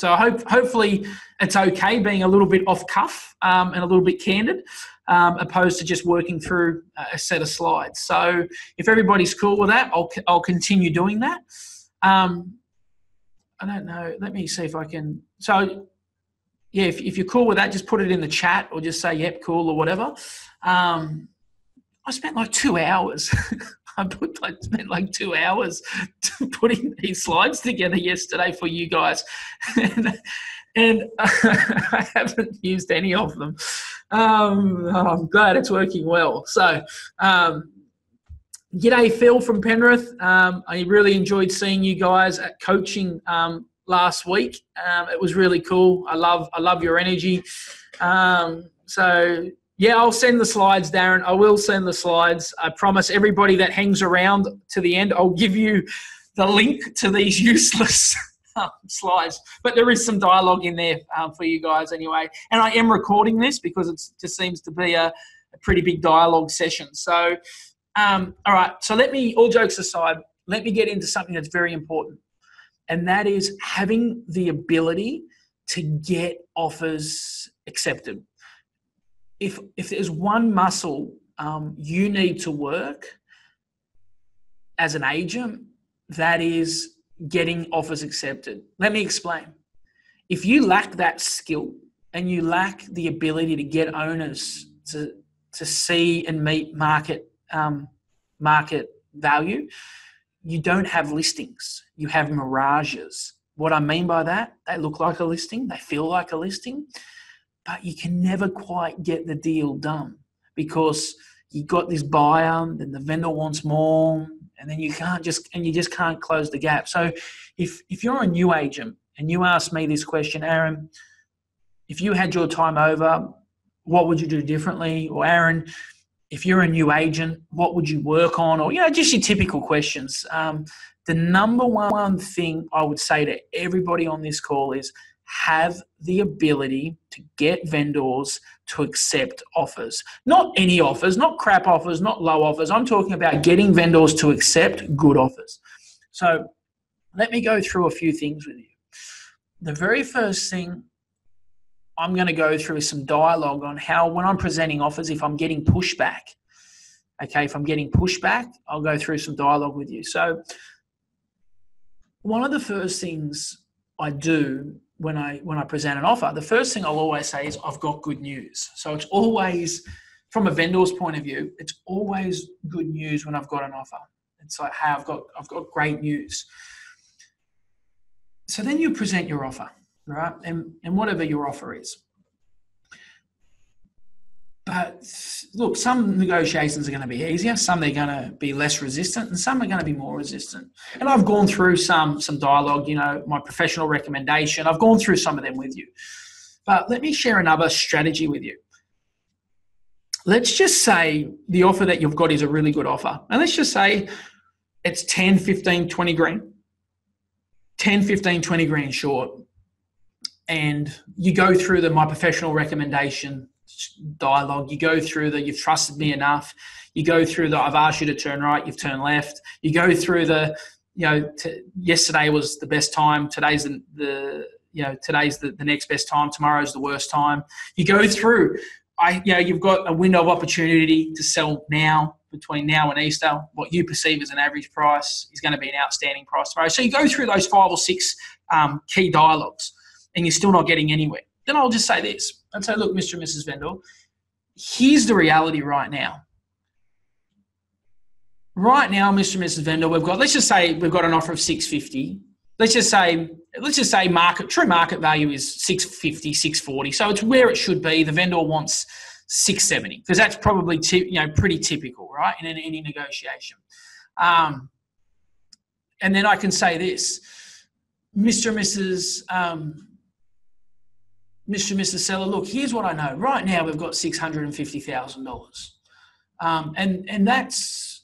hopefully it's okay being a little bit off cuff and a little bit candid, opposed to just working through a set of slides. So if everybody's cool with that, I'll continue doing that. I don't know. Let me see if I can. So yeah, if you're cool with that, just put it in the chat or just say, yep, cool or whatever. I spent like 2 hours. I spent like 2 hours putting these slides together yesterday for you guys. And I haven't used any of them. I'm glad it's working well. So, g'day, Phil from Penrith. I really enjoyed seeing you guys at coaching last week. It was really cool. I love your energy. So yeah, I'll send the slides, Darren. I will send the slides. I promise everybody that hangs around to the end, I'll give you the link to these useless slides. But there is some dialogue in there for you guys anyway. And I am recording this because it just seems to be a pretty big dialogue session. So, all right. So all jokes aside, let me get into something that's very important. And that is having the ability to get offers accepted. If there's one muscle you need to work as an agent, that is getting offers accepted. Let me explain. If you lack that skill and you lack the ability to get owners to see and meet market value, you don't have listings. You have mirages. What I mean by that, they look like a listing, they feel like a listing, but you can never quite get the deal done because you got this buyer, then the vendor wants more, and then you just can't close the gap. So if you're a new agent and you ask me this question, Aaron, if you had your time over, what would you do differently? Or Aaron, if you're a new agent, what would you work on? Or, just your typical questions. The number one thing I would say to everybody on this call is have the ability to get vendors to accept offers. Not any offers, not crap offers, not low offers. I'm talking about getting vendors to accept good offers. So let me go through a few things with you. The very first thing I'm going to go through is some dialogue on how, when I'm presenting offers, if I'm getting pushback. Okay, if I'm getting pushback, I'll go through some dialogue with you. So one of the first things I do when I present an offer, the first thing I'll always say is I've got good news. So it's always, from a vendor's point of view, it's always good news when I've got an offer. It's like, hey, I've got great news. So then you present your offer, right? And whatever your offer is. But look, some negotiations are going to be easier, some they're going to be less resistant, and some are going to be more resistant. And I've gone through some dialogue, my professional recommendation. I've gone through some of them with you. But let me share another strategy with you. Let's just say the offer that you've got is a really good offer. And let's just say it's 10, 15, 20 grand. 10, 15, 20 grand short. And you go through my professional recommendation dialogue, you go through you've trusted me enough, you go through I've asked you to turn right, you've turned left, you go through yesterday was the best time, today's today's the next best time, tomorrow's the worst time. You go through, you've got a window of opportunity to sell now, between now and Easter. What you perceive as an average price is going to be an outstanding price tomorrow. So you go through those 5 or 6 key dialogues and you're still not getting anywhere. Then I'll just say this. I'd say, look, Mr. and Mrs. Vendor, here's the reality right now. Right now, Mr. and Mrs. Vendor, let's just say we've got an offer of $650. Let's just say true market value is $650, $640. So it's where it should be. The vendor wants $670 because that's probably pretty typical, right, in any negotiation. And then I can say this, Mr. and Mrs. Seller, look, here's what I know. Right now, we've got $650,000, and that's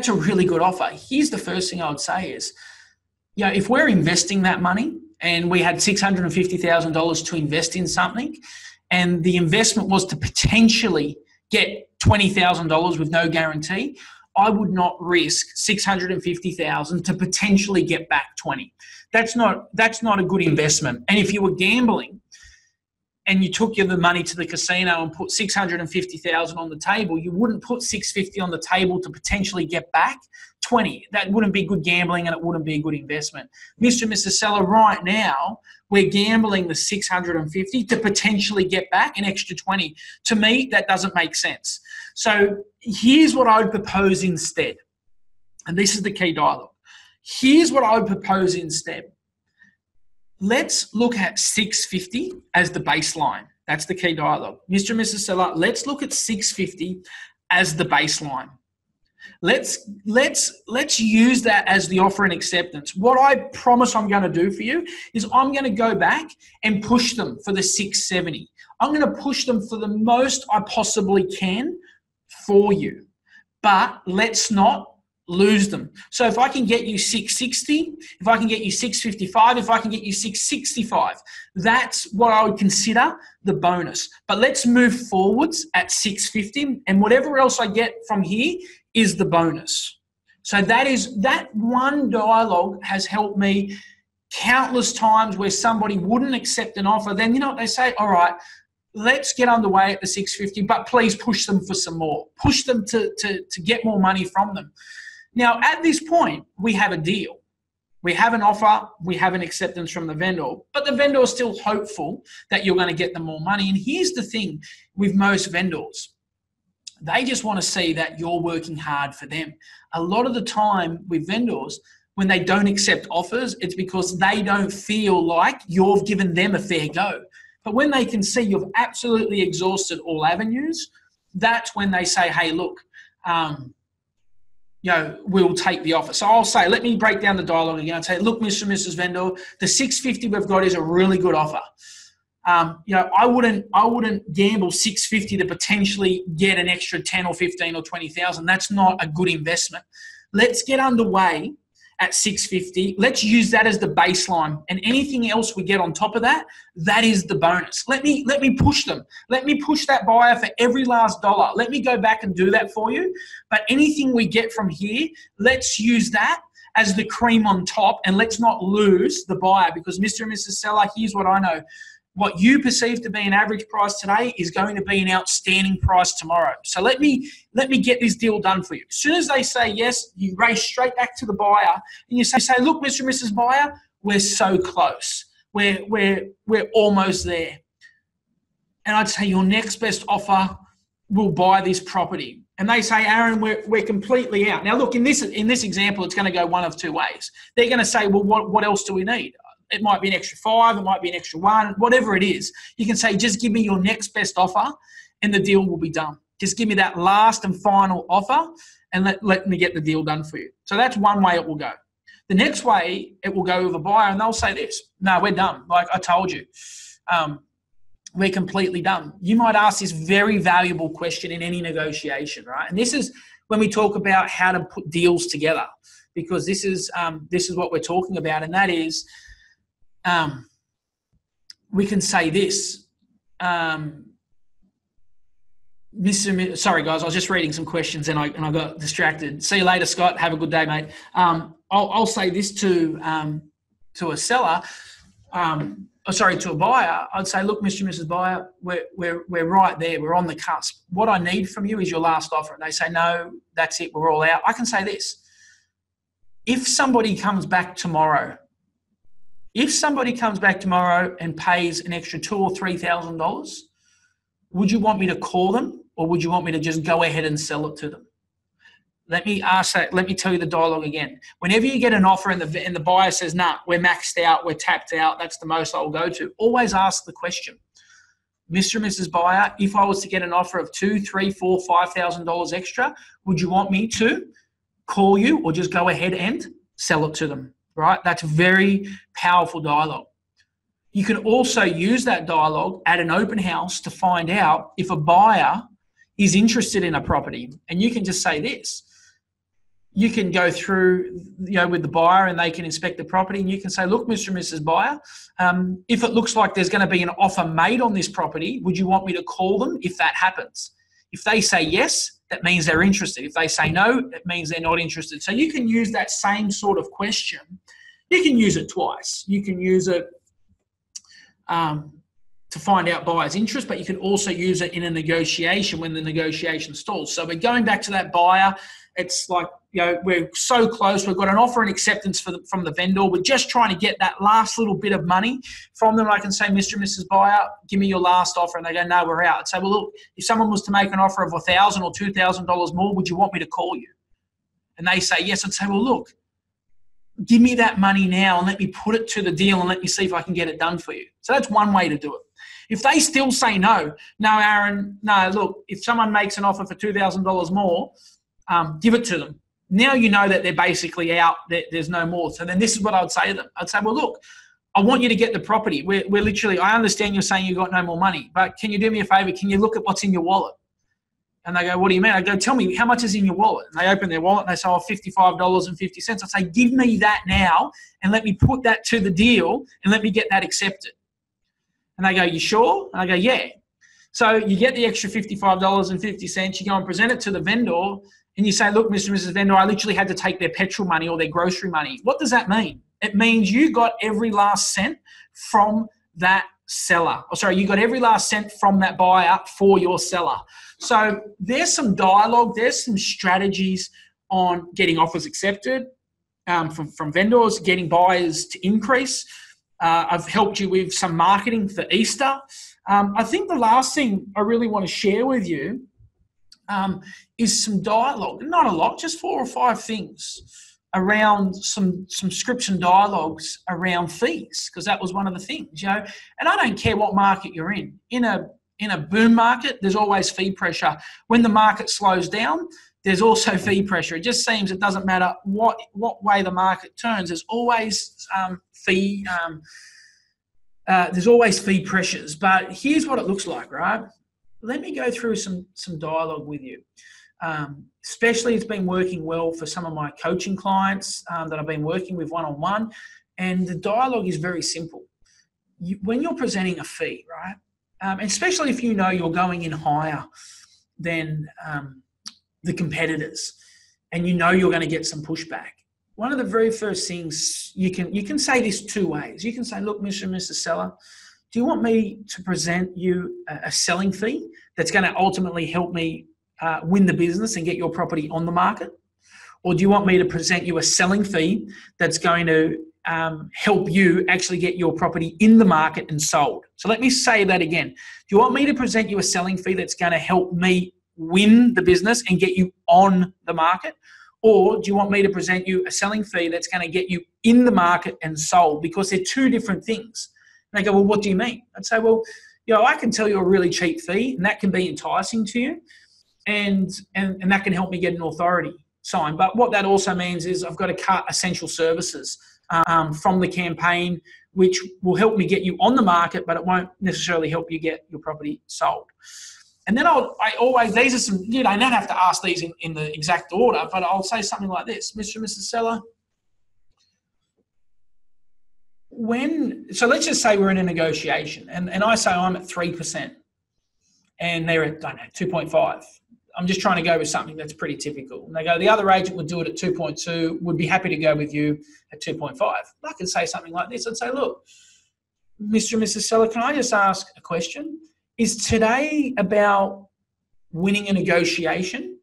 a really good offer. Here's the first thing I would say is, if we're investing that money and we had $650,000 to invest in something, and the investment was to potentially get $20,000 with no guarantee, I would not risk $650,000 to potentially get back 20. That's not a good investment. And if you were gambling and you took the money to the casino and put $650,000 on the table, you wouldn't put $650 on the table to potentially get back 20. That wouldn't be good gambling and it wouldn't be a good investment. Mr. and Mrs. Seller, right now, we're gambling the $650 to potentially get back an extra 20. To me, that doesn't make sense. So here's what I would propose instead. And this is the key dialogue. Here's what I would propose instead. Let's look at $650 as the baseline. That's the key dialogue. Mr. and Mrs. Seller, let's look at $650 as the baseline. Let's use that as the offer and acceptance. What I promise I'm going to do for you is I'm going to go back and push them for the $670. I'm going to push them for the most I possibly can for you. But let's not lose them. So if I can get you $660, if I can get you $655, if I can get you $665, that's what I would consider the bonus. But let's move forwards at $650, and whatever else I get from here is the bonus. So that one dialogue has helped me countless times where somebody wouldn't accept an offer. Then, they say, all right, let's get underway at the $650, but please push them for some more. Push them to get more money from them. Now, at this point, we have a deal. We have an offer, we have an acceptance from the vendor, but the vendor is still hopeful that you're going to get them more money. And here's the thing with most vendors. They just want to see that you're working hard for them. A lot of the time with vendors, when they don't accept offers, it's because they don't feel like you've given them a fair go. But when they can see you've absolutely exhausted all avenues, that's when they say, hey, look, we'll take the offer. So I'll say, let me break down the dialogue again. I'll say, look, Mr. and Mrs. Vendor, the $650 we've got is a really good offer. I wouldn't gamble $650 to potentially get an extra 10 or 15 or 20,000. That's not a good investment. Let's get underway at 650. Let's use that as the baseline, and anything else we get on top of that, that is the bonus. Let me push them. Let me push that buyer for every last dollar. Let me go back and do that for you. But anything we get from here, let's use that as the cream on top, and let's not lose the buyer, because Mr. and Mrs. Seller, here's what I know. What you perceive to be an average price today is going to be an outstanding price tomorrow. So let me get this deal done for you. As soon as they say yes, you race straight back to the buyer and you say, look, Mr. and Mrs. Buyer, we're so close. We're almost there. And I'd say your next best offer will buy this property. And they say, Aaron, we're completely out. Now, look, in this example, it's going to go one of two ways. They're going to say, well, what else do we need? It might be an extra 5, it might be an extra 1, whatever it is. You can say, just give me your next best offer and the deal will be done. Just give me that last and final offer and let me get the deal done for you. So that's one way it will go. The next way it will go with a buyer, and they'll say this, no, we're done. Like I told you, we're completely done. You might ask this very valuable question in any negotiation, right? And this is when we talk about how to put deals together, because this is what we're talking about, and that is, we can say this, sorry guys, I was just reading some questions and I got distracted. See you later, Scott. Have a good day, mate. I'll say this to a seller, to a buyer. I'd say, look, Mr. and Mrs. Buyer, we're right there. We're on the cusp. What I need from you is your last offer. And they say, no, that's it. We're all out. I can say this. If somebody comes back tomorrow and pays an extra $2,000 or $3,000, would you want me to call them or would you want me to just go ahead and sell it to them? Let me ask that. Let me tell you the dialogue again. Whenever you get an offer and the buyer says, nah, we're maxed out, we're tapped out, that's the most I'll go to, always ask the question, Mr. and Mrs. Buyer, if I was to get an offer of $2,000, $3,000, $4,000, $5,000 extra, would you want me to call you or just go ahead and sell it to them? Right? That's very powerful dialogue. You can also use that dialogue at an open house to find out if a buyer is interested in a property. And you can just say this. You can go through, with the buyer and they can inspect the property and you can say, look, Mr. and Mrs. Buyer, if it looks like there's going to be an offer made on this property, would you want me to call them if that happens? If they say yes, that means they're interested. If they say no, it means they're not interested. So you can use that same sort of question. You can use it twice. You can use it to find out buyer's interest, but you can also use it in a negotiation when the negotiation stalls. So we're going back to that buyer. It's like, we're so close. We've got an offer and acceptance from the vendor. We're just trying to get that last little bit of money from them. I can say, Mr. and Mrs. Buyer, give me your last offer. And they go, no, we're out. I'd say, well, look, if someone was to make an offer of $1,000 or $2,000 more, would you want me to call you? And they say, yes. I'd say, well, look, give me that money now and let me put it to the deal and let me see if I can get it done for you. So that's one way to do it. If they still say no, Aaron, no, look, if someone makes an offer for $2,000 more, give it to them. Now you know that they're basically out, there's no more. So then this is what I would say to them. I'd say, well, look, I want you to get the property. We're literally, I understand you're saying you've got no more money, but can you do me a favor? Can you look at what's in your wallet? And they go, what do you mean? I go, tell me, how much is in your wallet? And they open their wallet and they say, oh, $55.50. I say, give me that now and let me put that to the deal and let me get that accepted. And they go, you sure? And I go, yeah. So you get the extra $55.50. You go and present it to the vendor and you say, look, Mr. and Mrs. Vendor, I literally had to take their petrol money or their grocery money. What does that mean? It means you got every last cent from that seller. You got every last cent from that buyer for your seller. So there's some dialogue, there's some strategies on getting offers accepted from vendors, getting buyers to increase. I've helped you with some marketing for Easter. I think the last thing I really want to share with you is some dialogue, not a lot, just 4 or 5 things around some scripts and dialogues around fees, because that was one of the things, And I don't care what market you're in. In a boom market, there's always fee pressure. When the market slows down, there's also fee pressure. It just seems it doesn't matter what way the market turns. There's always fee pressures. But here's what it looks like, right? Let me go through some dialogue with you. Especially it's been working well for some of my coaching clients that I've been working with one-on-one. And the dialogue is very simple. When you're presenting a fee, right, and especially if you know you're going in higher than the competitors and you know you're going to get some pushback, one of the very first things you can say this two ways. You can say, look, Mr. and Mrs. Seller, do you want me to present you a selling fee that's going to ultimately help me win the business and get your property on the market? Or do you want me to present you a selling fee that's going to help you actually get your property in the market and sold? So let me say that again. Do you want me to present you a selling fee that's going to help me win the business and get you on the market? Or do you want me to present you a selling fee that's going to get you in the market and sold? Because they're two different things. And they go, well, what do you mean? I'd say, well, I can tell you a really cheap fee and that can be enticing to you and that can help me get an authority sign. But what that also means is I've got to cut essential services from the campaign, which will help me get you on the market, but it won't necessarily help you get your property sold. And then I always, these are some, you don't have to ask these in the exact order, but I'll say something like this: Mr. and Mrs. Seller, so let's just say we're in a negotiation and I say I'm at 3% and they're at, I don't know, 2.5. I'm just trying to go with something that's pretty typical. And they go, the other agent would do it at 2.2, would be happy to go with you at 2.5. I can say something like this. I'd say, look, Mr. and Mrs. Seller, can I just ask a question? Is today about winning a negotiation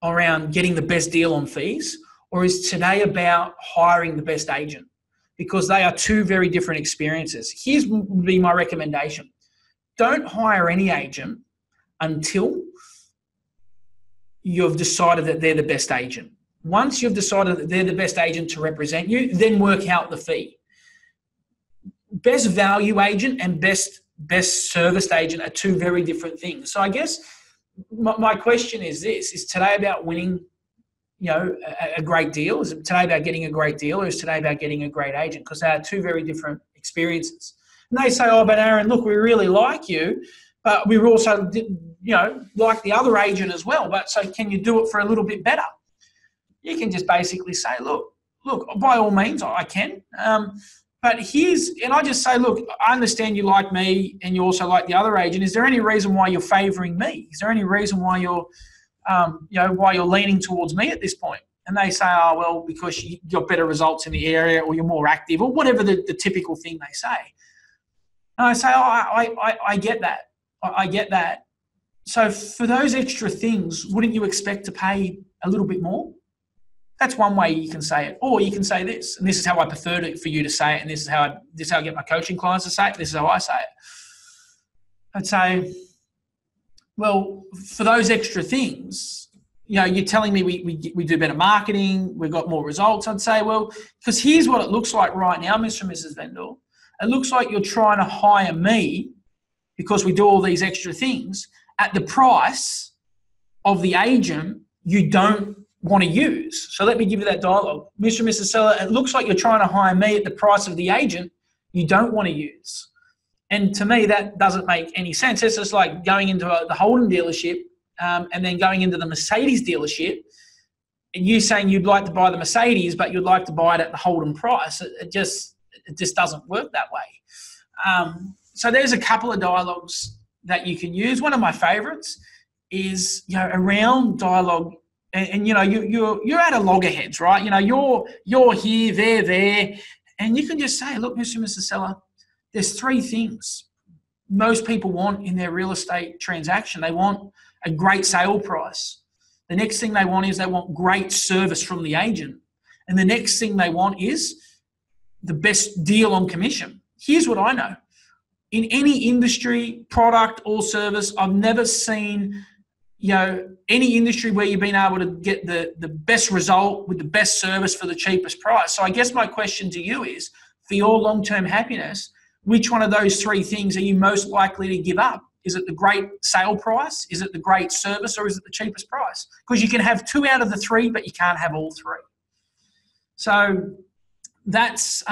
around getting the best deal on fees, or is today about hiring the best agent? Because they are two very different experiences. Here's would be my recommendation. Don't hire any agent until you've decided that they're the best agent. Once you've decided that they're the best agent to represent you, then work out the fee. Best value agent and best serviced agent are two very different things. So I guess my question is this: is today about winning, a great deal? Is it today about getting a great deal, or is today about getting a great agent? Because they are two very different experiences. And they say, oh, but Aaron, look, we really like you, but we also, like the other agent as well. But so can you do it for a little bit better? You can just basically say, look, by all means, I can. But and I just say, look, I understand you like me and you also like the other agent. Is there any reason why you're favouring me? Is there any reason why you're, why you're leaning towards me at this point? And they say, oh, well, because you got better results in the area, or you're more active, or whatever the typical thing they say. And I say, oh, I get that. I get that. So for those extra things, wouldn't you expect to pay a little bit more? That's one way you can say it. Or you can say this, and this is how I prefer for you to say it, and this is how I get my coaching clients to say it. This is how I say it. I'd say, well, for those extra things, you're telling me we do better marketing, we've got more results. I'd say, well, because here's what it looks like right now, Mr. and Mrs. Vendor. It looks like you're trying to hire me because we do all these extra things at the price of the agent you don't want to use. So let me give you that dialogue. Mr. and Mrs. Seller, it looks like you're trying to hire me at the price of the agent you don't want to use. And to me, that doesn't make any sense. It's just like going into the Holden dealership and then going into the Mercedes dealership and you saying you'd like to buy the Mercedes, but you'd like to buy it at the Holden price. It just doesn't work that way. So there's a couple of dialogues that you can use. One of my favorites is, around dialogue. And you're at a loggerheads, right? You're here, they're there, and you can just say, look, Mr. and Mrs. Seller, there's three things most people want in their real estate transaction. They want a great sale price. The next thing they want is they want great service from the agent. And the next thing they want is the best deal on commission. Here's what I know. In any industry, product or service, I've never seen any industry where you've been able to get the best result with the best service for the cheapest price. So I guess my question to you is, for your long-term happiness, which one of those three things are you most likely to give up? Is it the great sale price? Is it the great service? Or is it the cheapest price? Because you can have two out of the three, but you can't have all three. So that's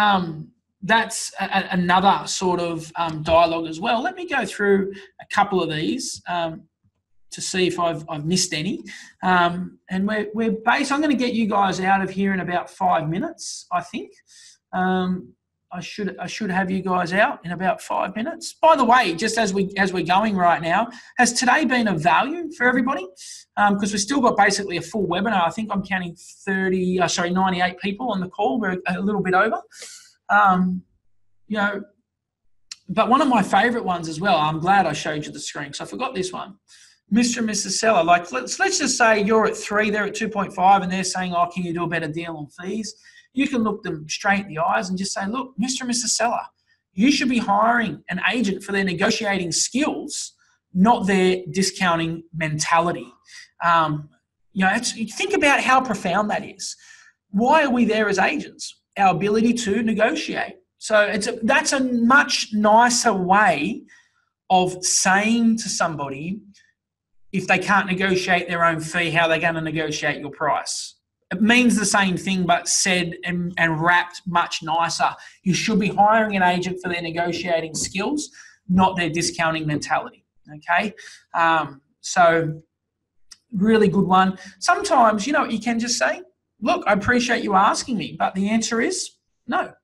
another sort of dialogue as well. Let me go through a couple of these to to see if I've missed any. And we're based. I'm going to get you guys out of here in about 5 minutes, I think. I should have you guys out in about 5 minutes. By the way, just as we're going right now, has today been of value for everybody? Because we've still got basically a full webinar. I think I'm counting 98 people on the call. We're a little bit over. But one of my favourite ones as well. I'm glad I showed you the screen because I forgot this one. Mr. and Mrs. Seller, like let's just say you're at 3, they're at 2.5, and they're saying, "Oh, can you do a better deal on fees?" You can look them straight in the eyes and just say, "Look, Mr. and Mrs. Seller, you should be hiring an agent for their negotiating skills, not their discounting mentality." Think about how profound that is. Why are we there as agents? Our ability to negotiate. So that's a much nicer way of saying to somebody, if they can't negotiate their own fee, how they're going to negotiate your price. It means the same thing, but said and wrapped much nicer. You should be hiring an agent for their negotiating skills, not their discounting mentality. Okay? So really good one. Sometimes, you can just say, "Look, I appreciate you asking me, but the answer is no."